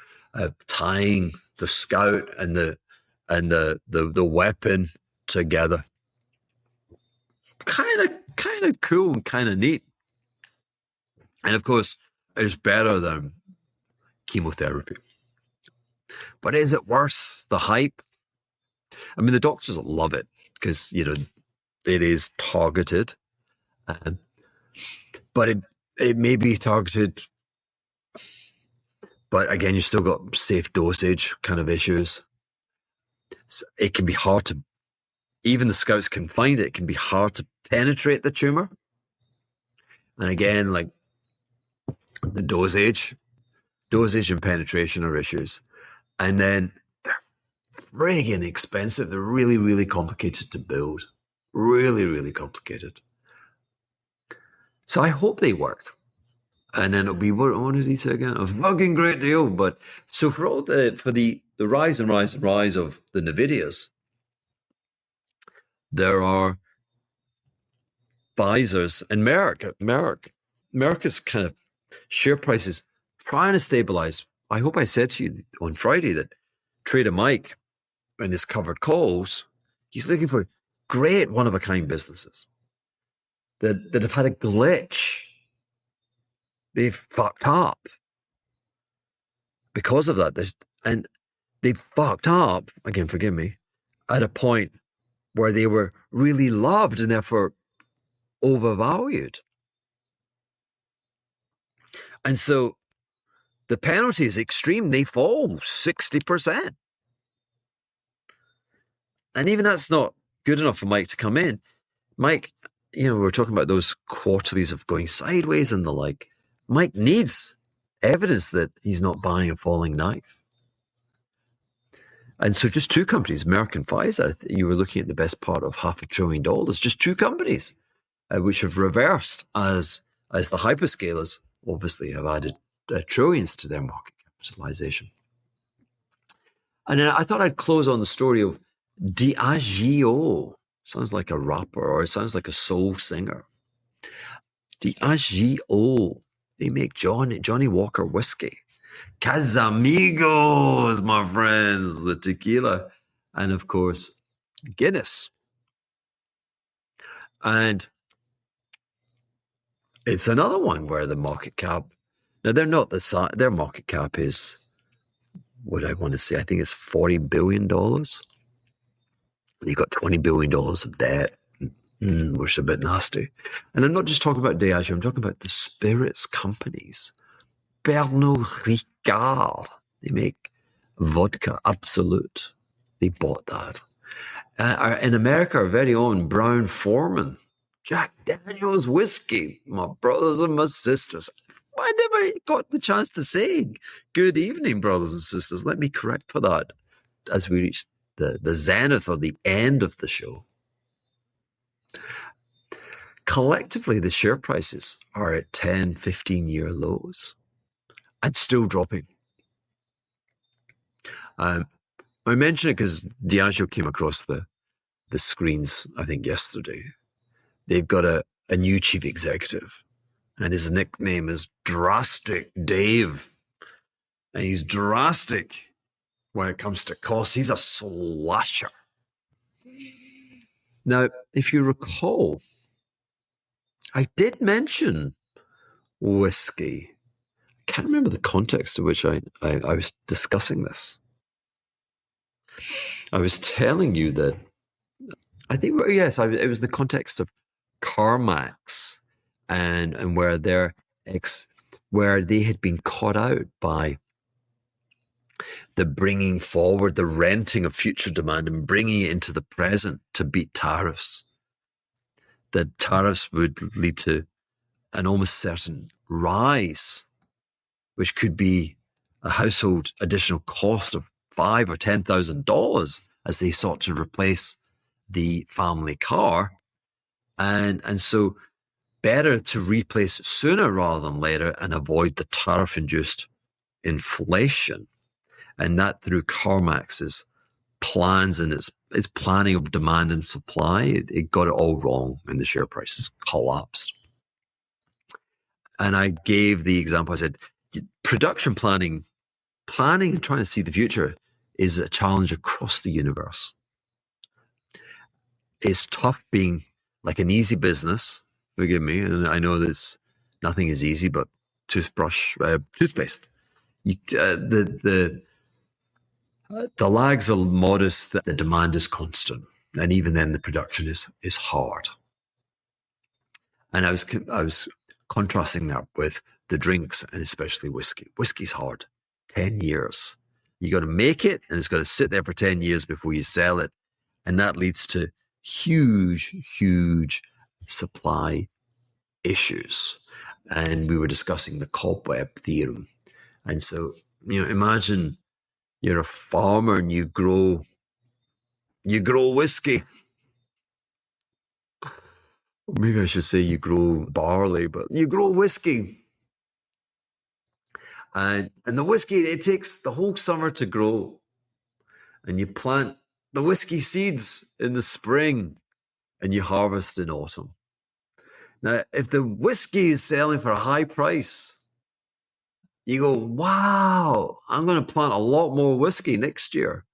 tying the scout and the weapon together. Kind of cool and kind of neat. And of course, it's better than chemotherapy. But is it worth the hype? I mean, the doctors love it because, it is targeted. But it may be targeted. But again, you still got safe dosage kind of issues. So it can be hard to, even the scouts can find it can be hard to penetrate the tumor. And again, like the dosage and penetration are issues. And then they're friggin' expensive. They're really, really complicated to build. Really, really complicated. So I hope they work. And then it'll be, what did he say again? A fucking great deal. But so for the rise and rise and rise of the Nvidias, there are Pfizer's and Merck's kind of share prices trying to stabilize. I hope I said to you on Friday that Trader Mike in his covered calls, he's looking for great one-of-a-kind businesses that have had a glitch. They've fucked up because of that. And they've fucked up, again, forgive me, at a point where they were really loved and therefore overvalued. And so the penalty is extreme. They fall 60%. And even that's not good enough for Mike to come in. Mike, we were talking about those quarterlies of going sideways and the like. Mike needs evidence that he's not buying a falling knife. And so just two companies, Merck and Pfizer, you were looking at the best part of $500 billion, just two companies, which have reversed as the hyperscalers obviously have added trillions to their market capitalization. And then I thought I'd close on the story of Diageo. Sounds like a rapper, or it sounds like a soul singer. Diageo. They make Johnny Walker whiskey. Casamigos, my friends, the tequila. And of course, Guinness. And it's another one where the market cap, now they're not the size, their market cap is, what I want to say, I think it's $40 billion. You got $20 billion of debt, which is a bit nasty. And I'm not just talking about Diageo, I'm talking about the spirits companies. Pernod Ricard, they make vodka, Absolute. They bought that. In America, our very own Brown-Forman, Jack Daniel's whiskey, my brothers and my sisters. I never got the chance to say good evening, brothers and sisters. Let me correct for that as we reach the zenith or the end of the show. Collectively, the share prices are at 10, 15-year lows and still dropping. I mention it because Diageo came across the screens, I think, yesterday. They've got a new chief executive, and his nickname is Drastic Dave. And he's drastic when it comes to cost. He's a slasher. Now, if you recall, I did mention whiskey. I can't remember the context in which I was discussing this. I was telling you that I think, yes, it was the context of CarMax and where where they had been caught out by the bringing forward, the renting of future demand and bringing it into the present to beat tariffs. That tariffs would lead to an almost certain rise, which could be a household additional cost of $5,000 or $10,000 as they sought to replace the family car. And so better to replace sooner rather than later and avoid the tariff-induced inflation. And that through CarMax's plans and its planning of demand and supply, it got it all wrong and the share prices collapsed. And I gave the example, I said, production planning and trying to see the future is a challenge across the universe. It's tough being like an easy business, forgive me, and I know that nothing is easy, but toothpaste. The lags are modest, the demand is constant, and even then the production is hard. And I was contrasting that with the drinks and especially whiskey. Whiskey's hard. 10 years. You got to make it, and it's got to sit there for 10 years before you sell it, and that leads to huge supply issues. And we were discussing the cobweb theorem. And so, imagine you're a farmer and you grow whiskey. Maybe I should say you grow barley, but you grow whiskey. And the whiskey, it takes the whole summer to grow. And you plant the whiskey seeds in the spring and you harvest in autumn. Now, if the whiskey is selling for a high price, you go, wow, I'm going to plant a lot more whiskey next year.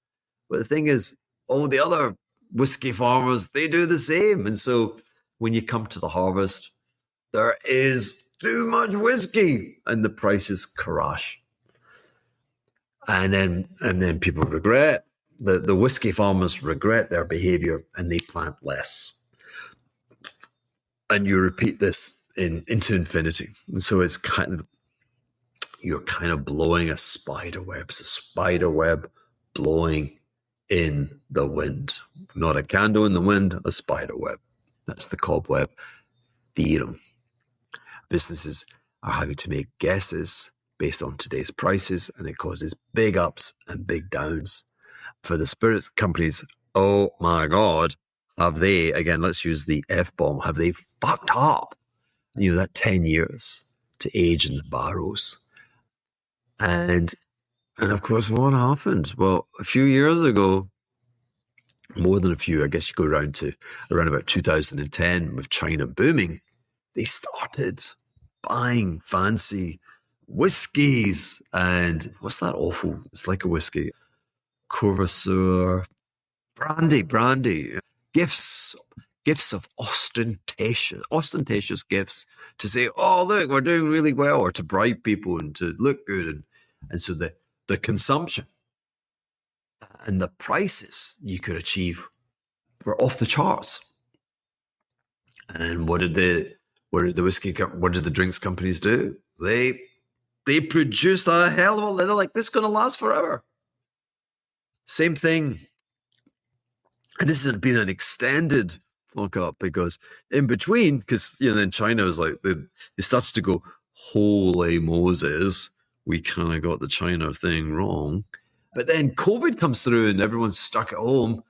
But the thing is, all the other whiskey farmers, they do the same. And so when you come to the harvest, there is too much whiskey and the prices crash. And then people regret, the whiskey farmers regret their behavior and they plant less. And you repeat this into infinity. And so it's you're kind of blowing a spider web. It's a spider web blowing in the wind. Not a candle in the wind, a spider web. That's the cobweb theorem. Businesses are having to make guesses based on today's prices, and it causes big ups and big downs. For the spirits companies, oh my God, have they, again, let's use the F-bomb, have they fucked up? That 10 years to age in the barrels. And of course, what happened? Well, a few years ago, more than a few, I guess you go around about 2010 with China booming, they started buying fancy whiskies and what's that awful? It's like a whiskey. Courvoisier, brandy, gifts of ostentatious gifts to say, oh, look, we're doing really well, or to bribe people and to look good. And so the consumption and the prices you could achieve were off the charts. And what did the drinks companies do? They produced a hell of a lot. They're like, this is going to last forever. Same thing. And this has been an extended fuck up because in between, because then China was like, they started to go, holy Moses, we kind of got the China thing wrong. But then COVID comes through and everyone's stuck at home.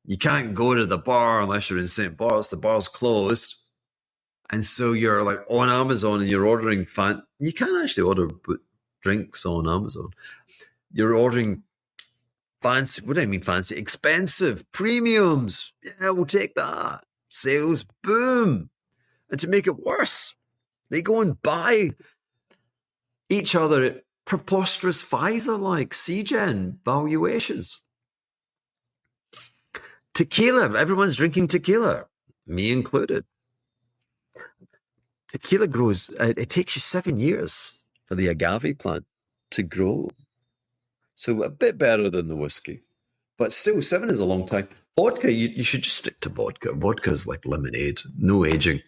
You can't go to the bar unless you're in St. Bart's. The bar's closed. And so you're like on Amazon and you're ordering you can't actually order drinks on Amazon. You're ordering fancy, what do I mean fancy? Expensive, premiums. Yeah, we'll take that. Sales, boom. And to make it worse, they go and buy each other at preposterous Pfizer-like CGen valuations. Tequila, everyone's drinking tequila, me included. Tequila grows, it takes you 7 years for the agave plant to grow. So a bit better than the whiskey. But still, 7 is a long time. Vodka, you should just stick to vodka. Vodka is like lemonade, no aging.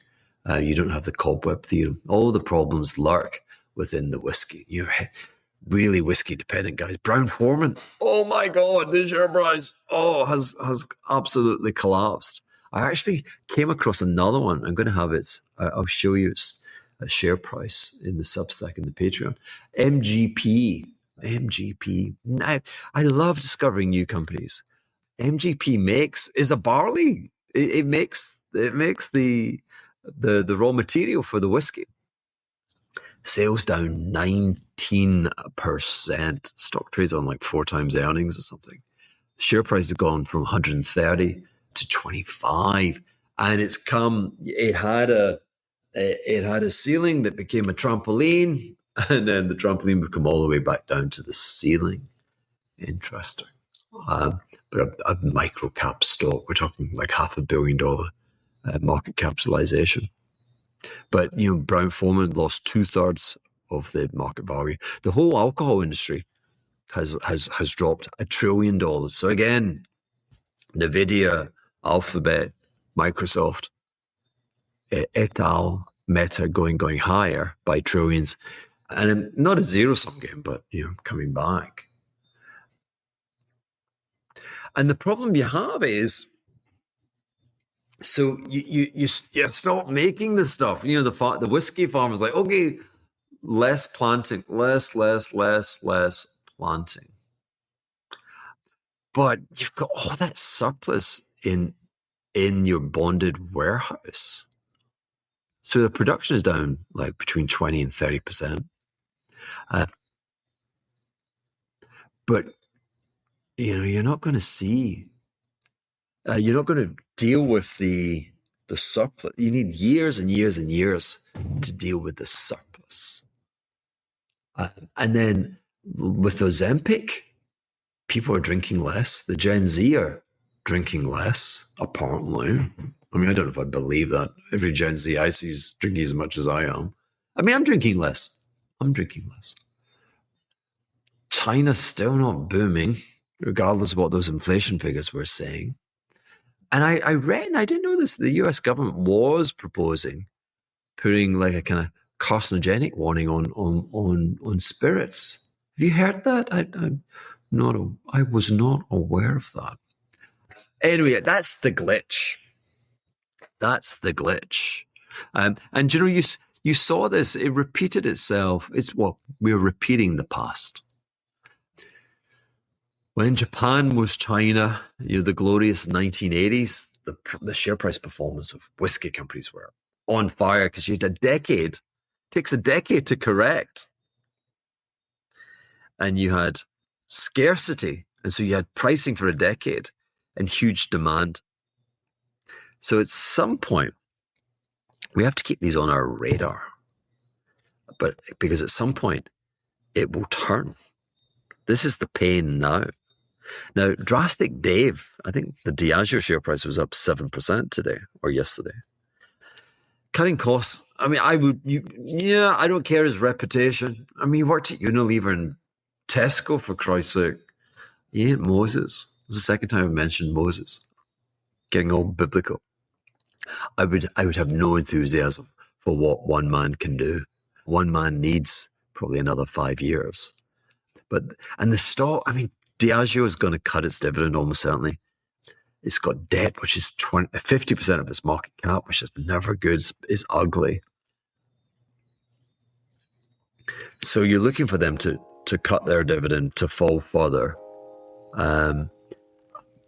You don't have the cobweb theorem. All the problems lurk within the whiskey. You're really whiskey dependent, guys. Brown-Forman, oh my God, the share price, has absolutely collapsed. I actually came across another one. I'm going to have it. I'll show you its share price in the Substack and the Patreon. MGP. Now, I love discovering new companies. MGP makes is a barley. It makes the raw material for the whiskey. Sales down 19%. Stock trades on like 4 times earnings or something. Share price has gone from 130 to 25, and it had a ceiling that became a trampoline, and then the trampoline would come all the way back down to the ceiling. Interesting. But a micro cap stock, we're talking like $500 million market capitalization. But Brown-Forman lost 2/3 of the market value. The whole alcohol industry has dropped $1 trillion. So again, Nvidia, Alphabet, Microsoft, et al., Meta going higher by trillions, and not a zero-sum game, but coming back. And the problem you have is, so you stop making the stuff. The whiskey farmer's like, okay, less planting, less planting. But you've got all that surplus in your bonded warehouse. So the production is down like between 20 and 30%. But you're not going to see. You're not going to deal with the surplus. You need years and years and years to deal with the surplus. And then with Ozempic, people are drinking less. The Gen Z are drinking less, apparently. I mean, I don't know if I believe that. Every Gen Z I see is drinking as much as I am. I mean, I'm drinking less. China's still not booming, regardless of what those inflation figures were saying. And I read, and I didn't know this, the US government was proposing putting like a kind of carcinogenic warning on spirits. Have you heard that? I was not aware of that. Anyway, that's the glitch. And you saw this, it repeated itself. We're repeating the past. When Japan was China, the glorious 1980s, the share price performance of whiskey companies were on fire because you had a decade. It takes a decade to correct. And you had scarcity. And so you had pricing for a decade and huge demand. So at some point, we have to keep these on our radar. But because at some point, it will turn. This is the pain now. Now, Drastic Dave, I think the Diageo share price was up 7% today or yesterday. Cutting costs. I mean, I don't care his reputation. I mean, he worked at Unilever and Tesco, for Christ's sake. He ain't Moses. It's the second time I've mentioned Moses. Getting all biblical. I would have no enthusiasm for what one man can do. One man needs probably another 5 years. And the stock, I mean, Diageo is going to cut its dividend almost certainly. It's got debt, which is 50% of its market cap, which is never good. It's ugly. So you're looking for them to cut their dividend, to fall further. And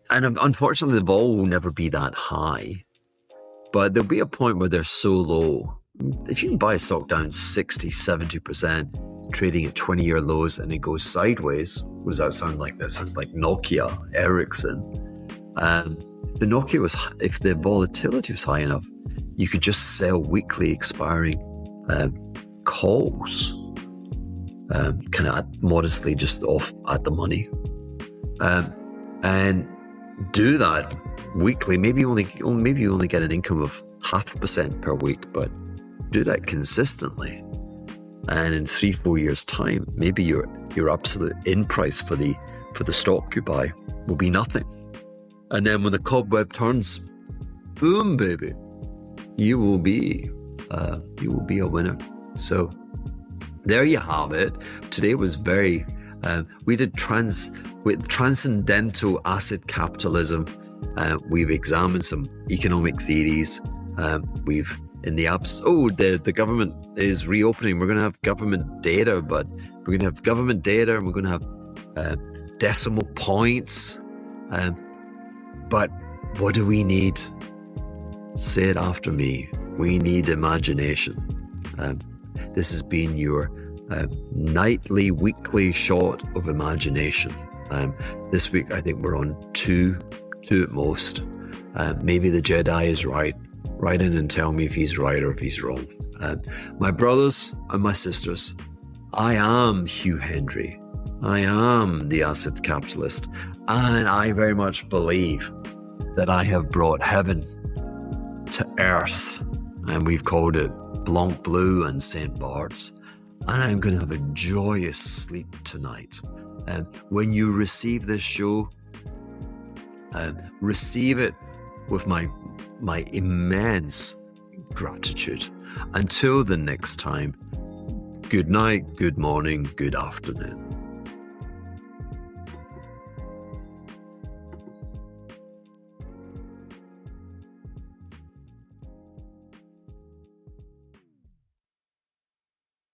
unfortunately, the vol will never be that high. But there'll be a point where they're so low. If you can buy a stock down 60, 70%, trading at 20-year lows, and it goes sideways, what does that sound like? That sounds like Nokia, Ericsson. If the volatility was high enough, you could just sell weekly expiring calls, kind of modestly just off at the money, and do that weekly. Maybe you only get an income of 0.5% per week, but do that consistently. And in 3-4 years' time, maybe your absolute in price for the stock you buy will be nothing. And then when the cobweb turns, boom, baby, you will be a winner. So there you have it. Today was very. We did with transcendental asset capitalism. We've examined some economic theories. We've in the apps. The government is reopening. We're going to have government data, but we're going to have government data, and we're going to have decimal points. But what do we need? Say it after me. We need imagination. This has been your nightly, weekly shot of imagination. This week, I think we're on two at most. Maybe the Jedi is right. Write in and tell me if he's right or if he's wrong. My brothers and my sisters, I am Hugh Hendry. I am the asset capitalist. And I very much believe that I have brought heaven to earth. And we've called it Blanc Bleu and St. Bart's. And I'm going to have a joyous sleep tonight. When you receive this show, receive it with my immense gratitude. Until the next time, good night, good morning, good afternoon.